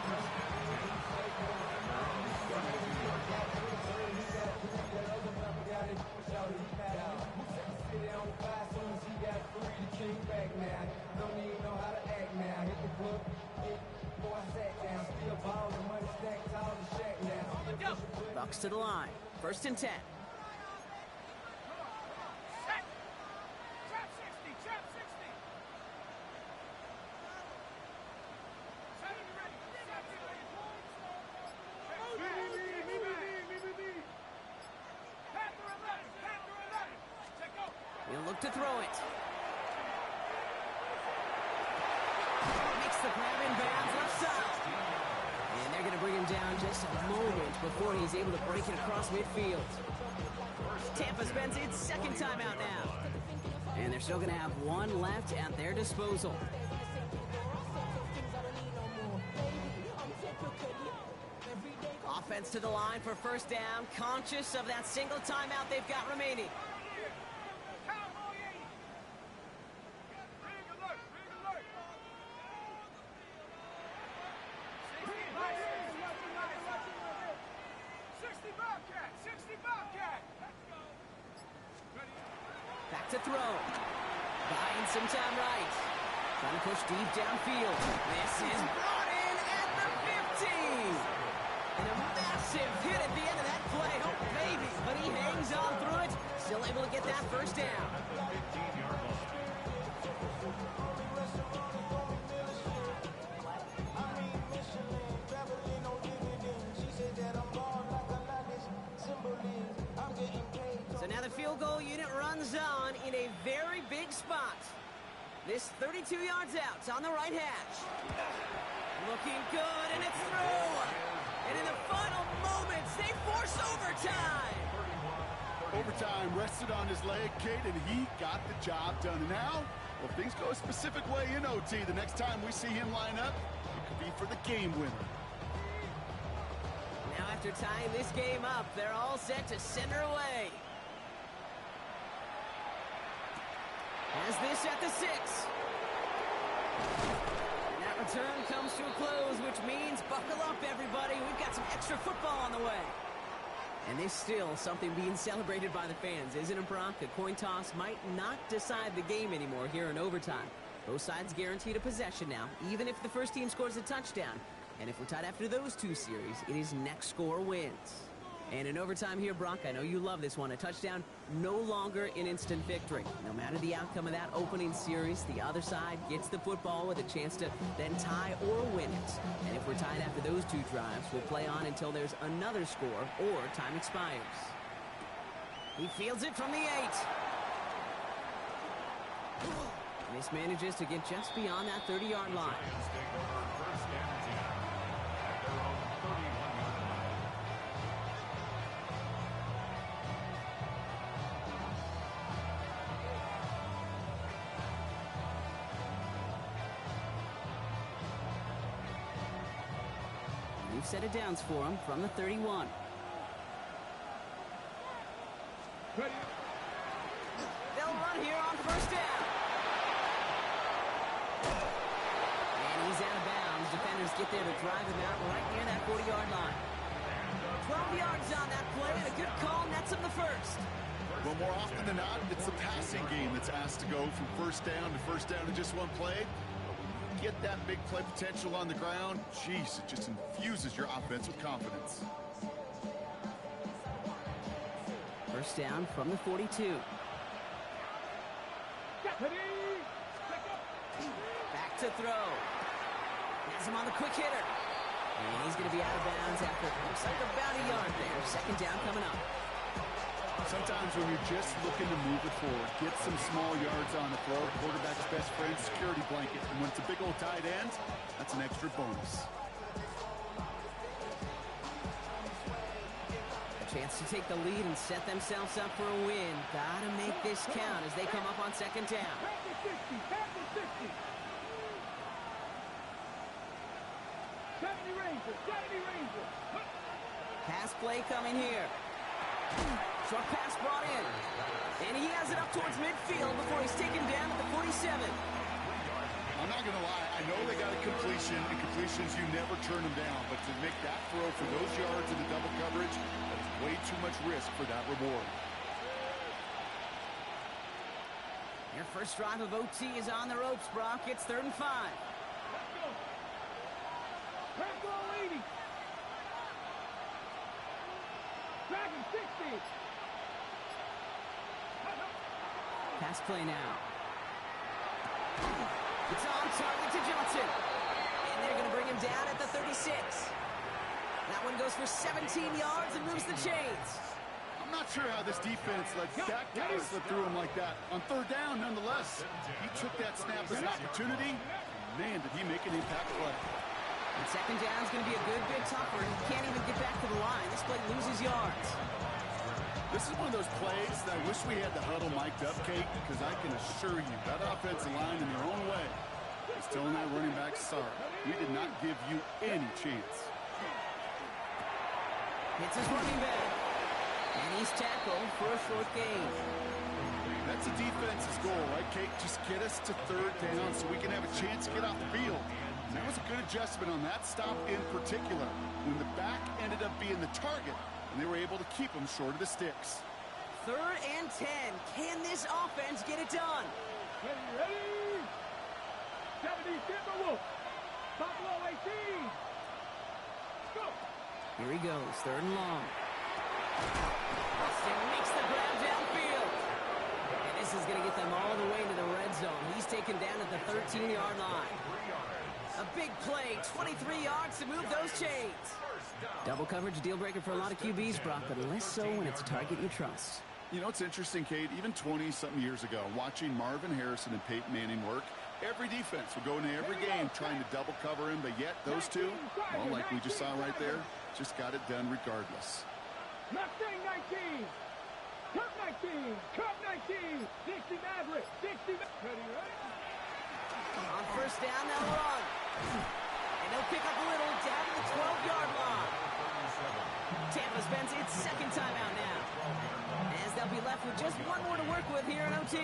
Bucks to the line. 1st and 10. He'll look to throw it. Makes the grab in bounds left side. And they're going to bring him down just a moment before he's able to break it across midfield. Tampa spends its 2nd timeout now. And they're still going to have one left at their disposal. Offense to the line for 1st down, conscious of that single timeout they've got remaining. Back to throw. Buying some time right. Trying to push deep downfield. This is brought in at the 15. And a massive hit at the end of that play. Oh, baby. But he hangs on through it. Still able to get that 1st down. So now the field goal unit runs on in a very big spot. This 32 yards out. It's on the right hash. Looking good, and it's through. And in the final moments, they force overtime. Overtime rested on his leg, Kate, and he got the job done. And now, well, if things go a specific way in OT, the next time we see him line up, it could be for the game winner. Now after tying this game up, they're all set to send her away. Has this at the 6. And that return comes to a close, which means buckle up, everybody. We've got some extra football on the way. And there's still something being celebrated by the fans, isn't it, Brock? A coin toss might not decide the game anymore here in overtime. Both sides guaranteed a possession now, even if the first team scores a touchdown. And if we're tied after those 2 series, it is next score wins. And in overtime here, Brock, I know you love this one. A touchdown, no longer an instant victory. No matter the outcome of that opening series, the other side gets the football with a chance to then tie or win it. And if we're tied after those 2 drives, we'll play on until there's another score or time expires. He fields it from the 8. This manages to get just beyond that 30-yard line. Set of downs for him from the 31. They'll run here on 1st down. And he's out of bounds. Defenders get there to drive him out right near that 40-yard line. 12 yards on that play, and a good call nets him the 1st. Well, more often than not, it's the passing game that's asked to go from 1st down to 1st down in just one play. Get that big play potential on the ground, jeez, it just infuses your offense with confidence. 1st down from the 42. Back to throw. Has him on the quick hitter. And he's going to be out of bounds after looks like about a yard there. 2nd down coming up. Sometimes when you're just looking to move it forward, get some small yards on the throw, quarterback's best friend, security blanket. And when it's a big old tight end, that's an extra bonus. A chance to take the lead and set themselves up for a win. Gotta make this count as they come up on 2nd down. Pass play coming here. Short pass brought in. And he has it up towards midfield before he's taken down at the 47. I'm not going to lie. I know they got a completion, and completions, you never turn them down. But to make that throw for those yards in the double coverage, that is way too much risk for that reward. Your first drive of OT is on the ropes, Brock. It's 3rd and 5. Let's go. Let's go, lady. Dragon 60. Pass play now. It's on target to Johnson. And they're going to bring him down at the 36. That one goes for 17 yards and moves the chains. I'm not sure how this defense let that guy slip through him like that. On third down, nonetheless, he took that snap as an opportunity. Man, did he make an impact play. And second down is going to be a good bit tougher. He can't even get back to the line. This play loses yards. This is one of those plays that I wish we had the huddle mic'd up, Kate, because I can assure you that offensive line in their own way is telling that running back, sorry, we did not give you any chance. Hits his running back. And he's tackled for a short gain. That's a defense's goal, right, Kate? Just get us to third down so we can have a chance to get off the field. And that was a good adjustment on that stop in particular, when the back ended up being the target, and they were able to keep him short of the sticks. 3rd and 10. Can this offense get it done? Ready? 70 Timberwolves. Buffalo 18. Go. Here he goes, 3rd and long. Austin makes the grab downfield. And this is going to get them all the way into the red zone. He's taken down at the 13-yard line. A big play, 23 yards to move those chains. Double coverage, deal breaker for a lot of QBs, Brock, but less so when it's a target you trust. You know, it's interesting, Kate, even 20-something years ago, watching Marvin Harrison and Peyton Manning work, every defense would go into every game trying to double cover him, but yet those two, well, like we just saw right there, just got it done regardless. Mustang 19. Cup 19. Cup 19. 60 Maverick. 60 Ready? On first down, they'll run. And they'll pick up a little down to the 12-yard line. Tampa spends its second timeout now, as they'll be left with just one more to work with here in OT.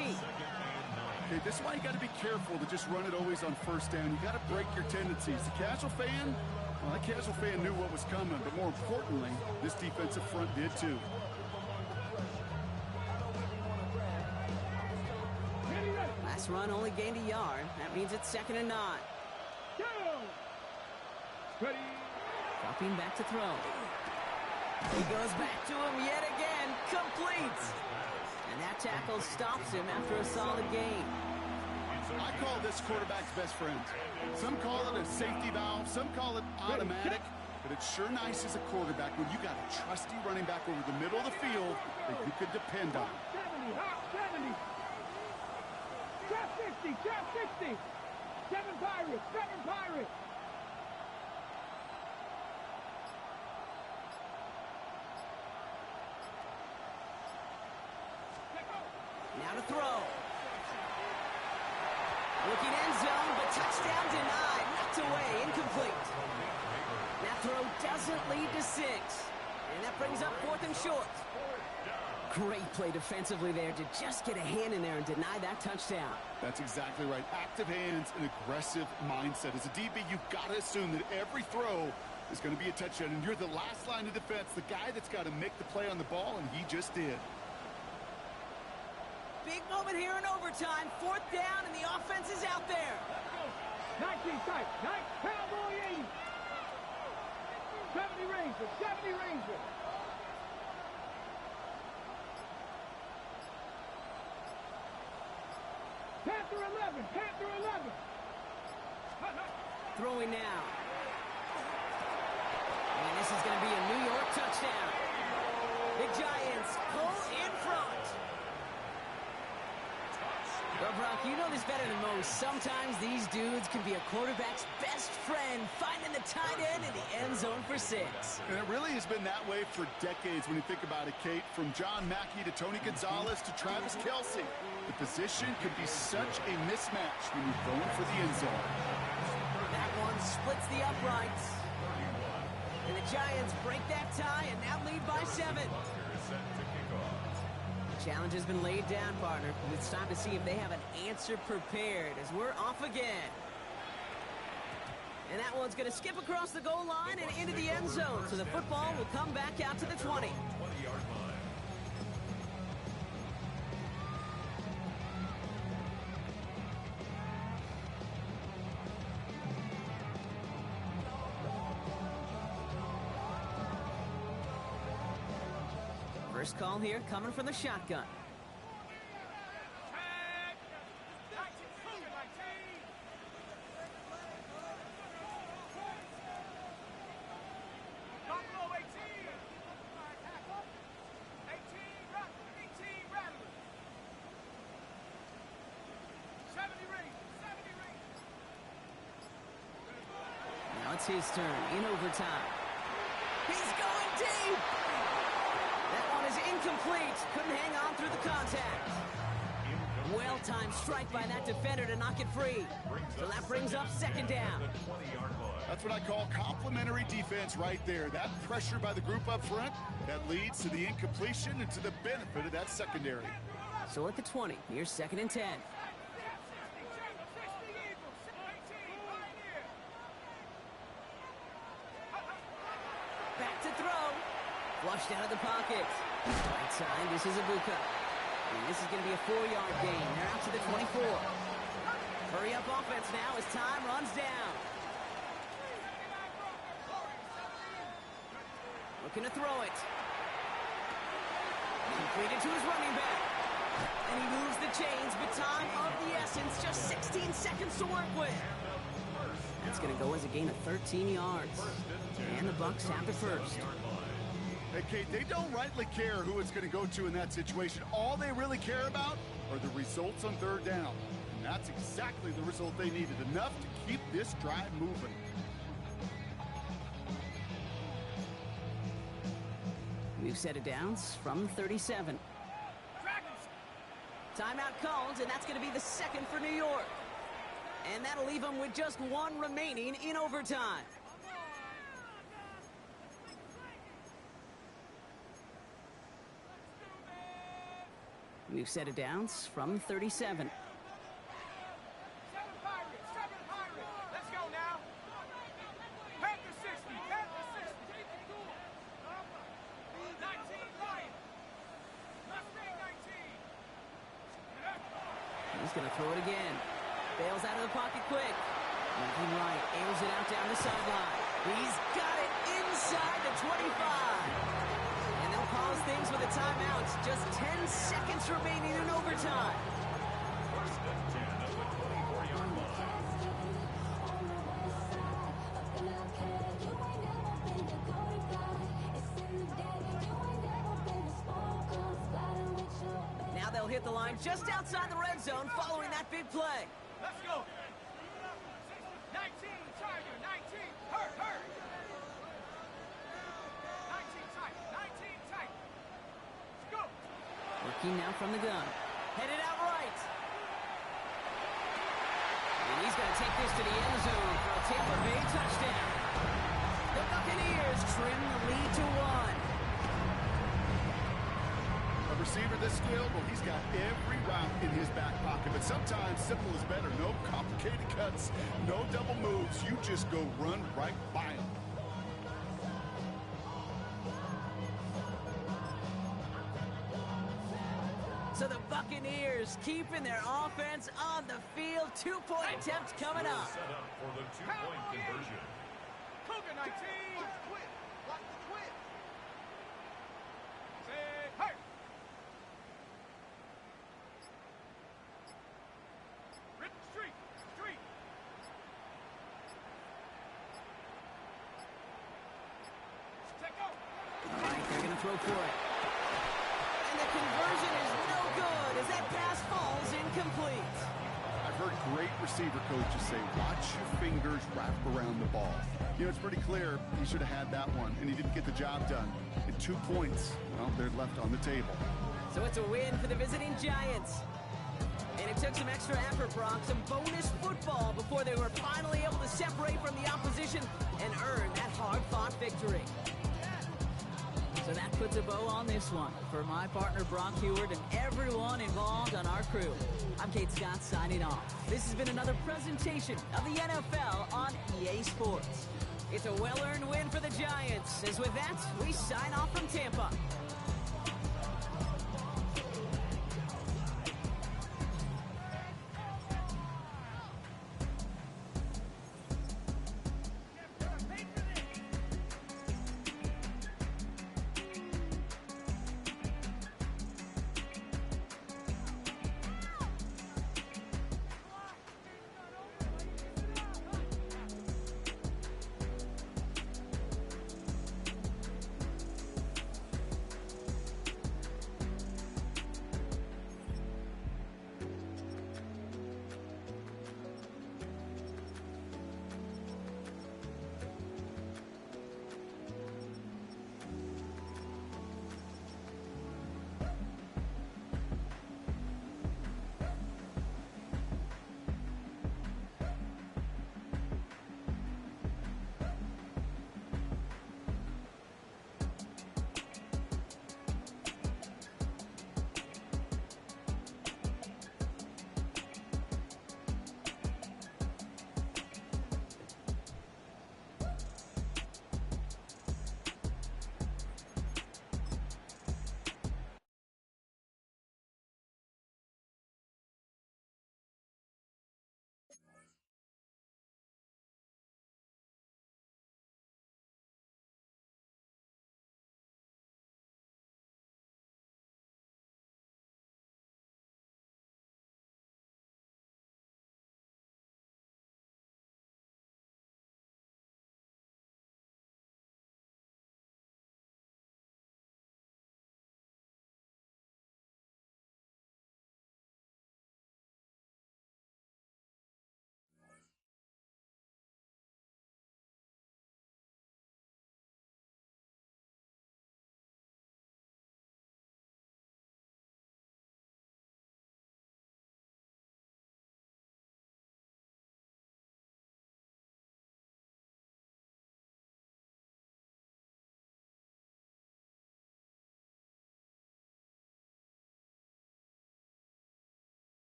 Okay, this is why you got to be careful to just run it always on first down. You got to break your tendencies. The casual fan, well, that casual fan knew what was coming, but more importantly, this defensive front did too. Last run only gained a yard. That means it's 2nd and 9. Go. Ready? Dropping back to throw. He goes back to him yet again. Complete. And that tackle stops him after a solid gain. I call this quarterback's best friend. Some call it a safety valve, some call it automatic, but it's sure nice as a quarterback when you got a trusty running back over the middle of the field that you could depend on. 70, hot 70. Trap 60, trap 60. 7 Pirates, 7 Pirates. Now to throw. Looking end zone, but touchdown denied. Knocked away, incomplete. That throw doesn't lead to 6. And that brings up 4th and short. Great play defensively there to just get a hand in there and deny that touchdown. That's exactly right. Active hands and aggressive mindset. As a DB, you've got to assume that every throw is going to be a touchdown. And you're the last line of defense, the guy that's got to make the play on the ball, and he just did. Big moment here in overtime. 4th down, and the offense is out there. 19 tight. 9 Cowboy 80. 70 Ranger. 70 Ranger. Panther 11. Panther 11. Throwing now. And this is going to be a New York touchdown. The Giants pull in front. Well, Brock, you know this better than most. Sometimes these dudes can be a quarterback's best friend, finding the tight end in the end zone for 6. And it really has been that way for decades when you think about it, Kate. From John Mackey to Tony Gonzalez to Travis Kelce. The position could be such a mismatch when you're going for the end zone. That one splits the uprights. And the Giants break that tie and now lead by 7. Challenge has been laid down, partner. It's time to see if they have an answer prepared as we're off again. And that one's going to skip across the goal line and into the end zone. So the football will come back out to the 20. First call here coming from the shotgun. Now it's his turn in overtime. He's going deep! That one is incomplete. Couldn't hang on through the contact. Well-timed strike by that defender to knock it free. So that brings up second down. That's what I call complimentary defense right there. That pressure by the group up front, that leads to the incompletion and to the benefit of that secondary. So at the 20, here's second and 10. Back to throw. Flushed out of the pocket. Right side, this is Ibuka. And this is going to be a 4-yard gain. They're out to the 24. Hurry up offense now as time runs down. Looking to throw it. Completed to his running back. And he moves the chains, but time of the essence. Just 16 seconds to work with. That's going to go as a gain of 13 yards. And the Bucks have the first. Hey, Kate, they don't rightly care who it's going to go to in that situation. All they really care about are the results on third down. And that's exactly the result they needed. Enough to keep this drive moving. We've set it downs from 37. Timeout called, and that's going to be the second for New York. And that'll leave them with just one remaining in overtime. We've set it downs from 37. He's going to throw it again. Bails out of the pocket quick. Moving right, airs it out down the sideline. He's got it inside the 25. And they'll pause things with a timeout. Just 10 seconds remaining in overtime. First and 10 at the 24-yard line. Now they'll hit the line just outside the red zone following that big play. Let's go. 19, Tiger, 19. Hurt. 19 tight, 19 tight. Let's go. Working now from the gun. Headed out right. And he's going to take this to the end zone for a Tampa Bay touchdown. The Buccaneers trim the lead to 1. Receiver this skilled, well, he's got every route in his back pocket, but sometimes simple is better. No complicated cuts, no double moves. You just go run right by him. So the Buccaneers keeping their offense on the field. 2-point attempt coming up. Set up for the 2-point conversion. Cougar 19. Block the twin. Say, hey. All right, they're going to throw for it. And the conversion is no good as that pass falls incomplete. I've heard great receiver coaches say, watch your fingers wrap around the ball. You know, it's pretty clear he should have had that one, and he didn't get the job done. And 2 points, well, they're left on the table. So it's a win for the visiting Giants. And it took some extra effort, Brock, some bonus football before they were finally able to separate from the opposition and earn that hard-fought victory. So that puts a bow on this one. For my partner, Brock Heward, and everyone involved on our crew, I'm Kate Scott signing off. This has been another presentation of the NFL on EA Sports. It's a well-earned win for the Giants. As with that, we sign off from Tampa.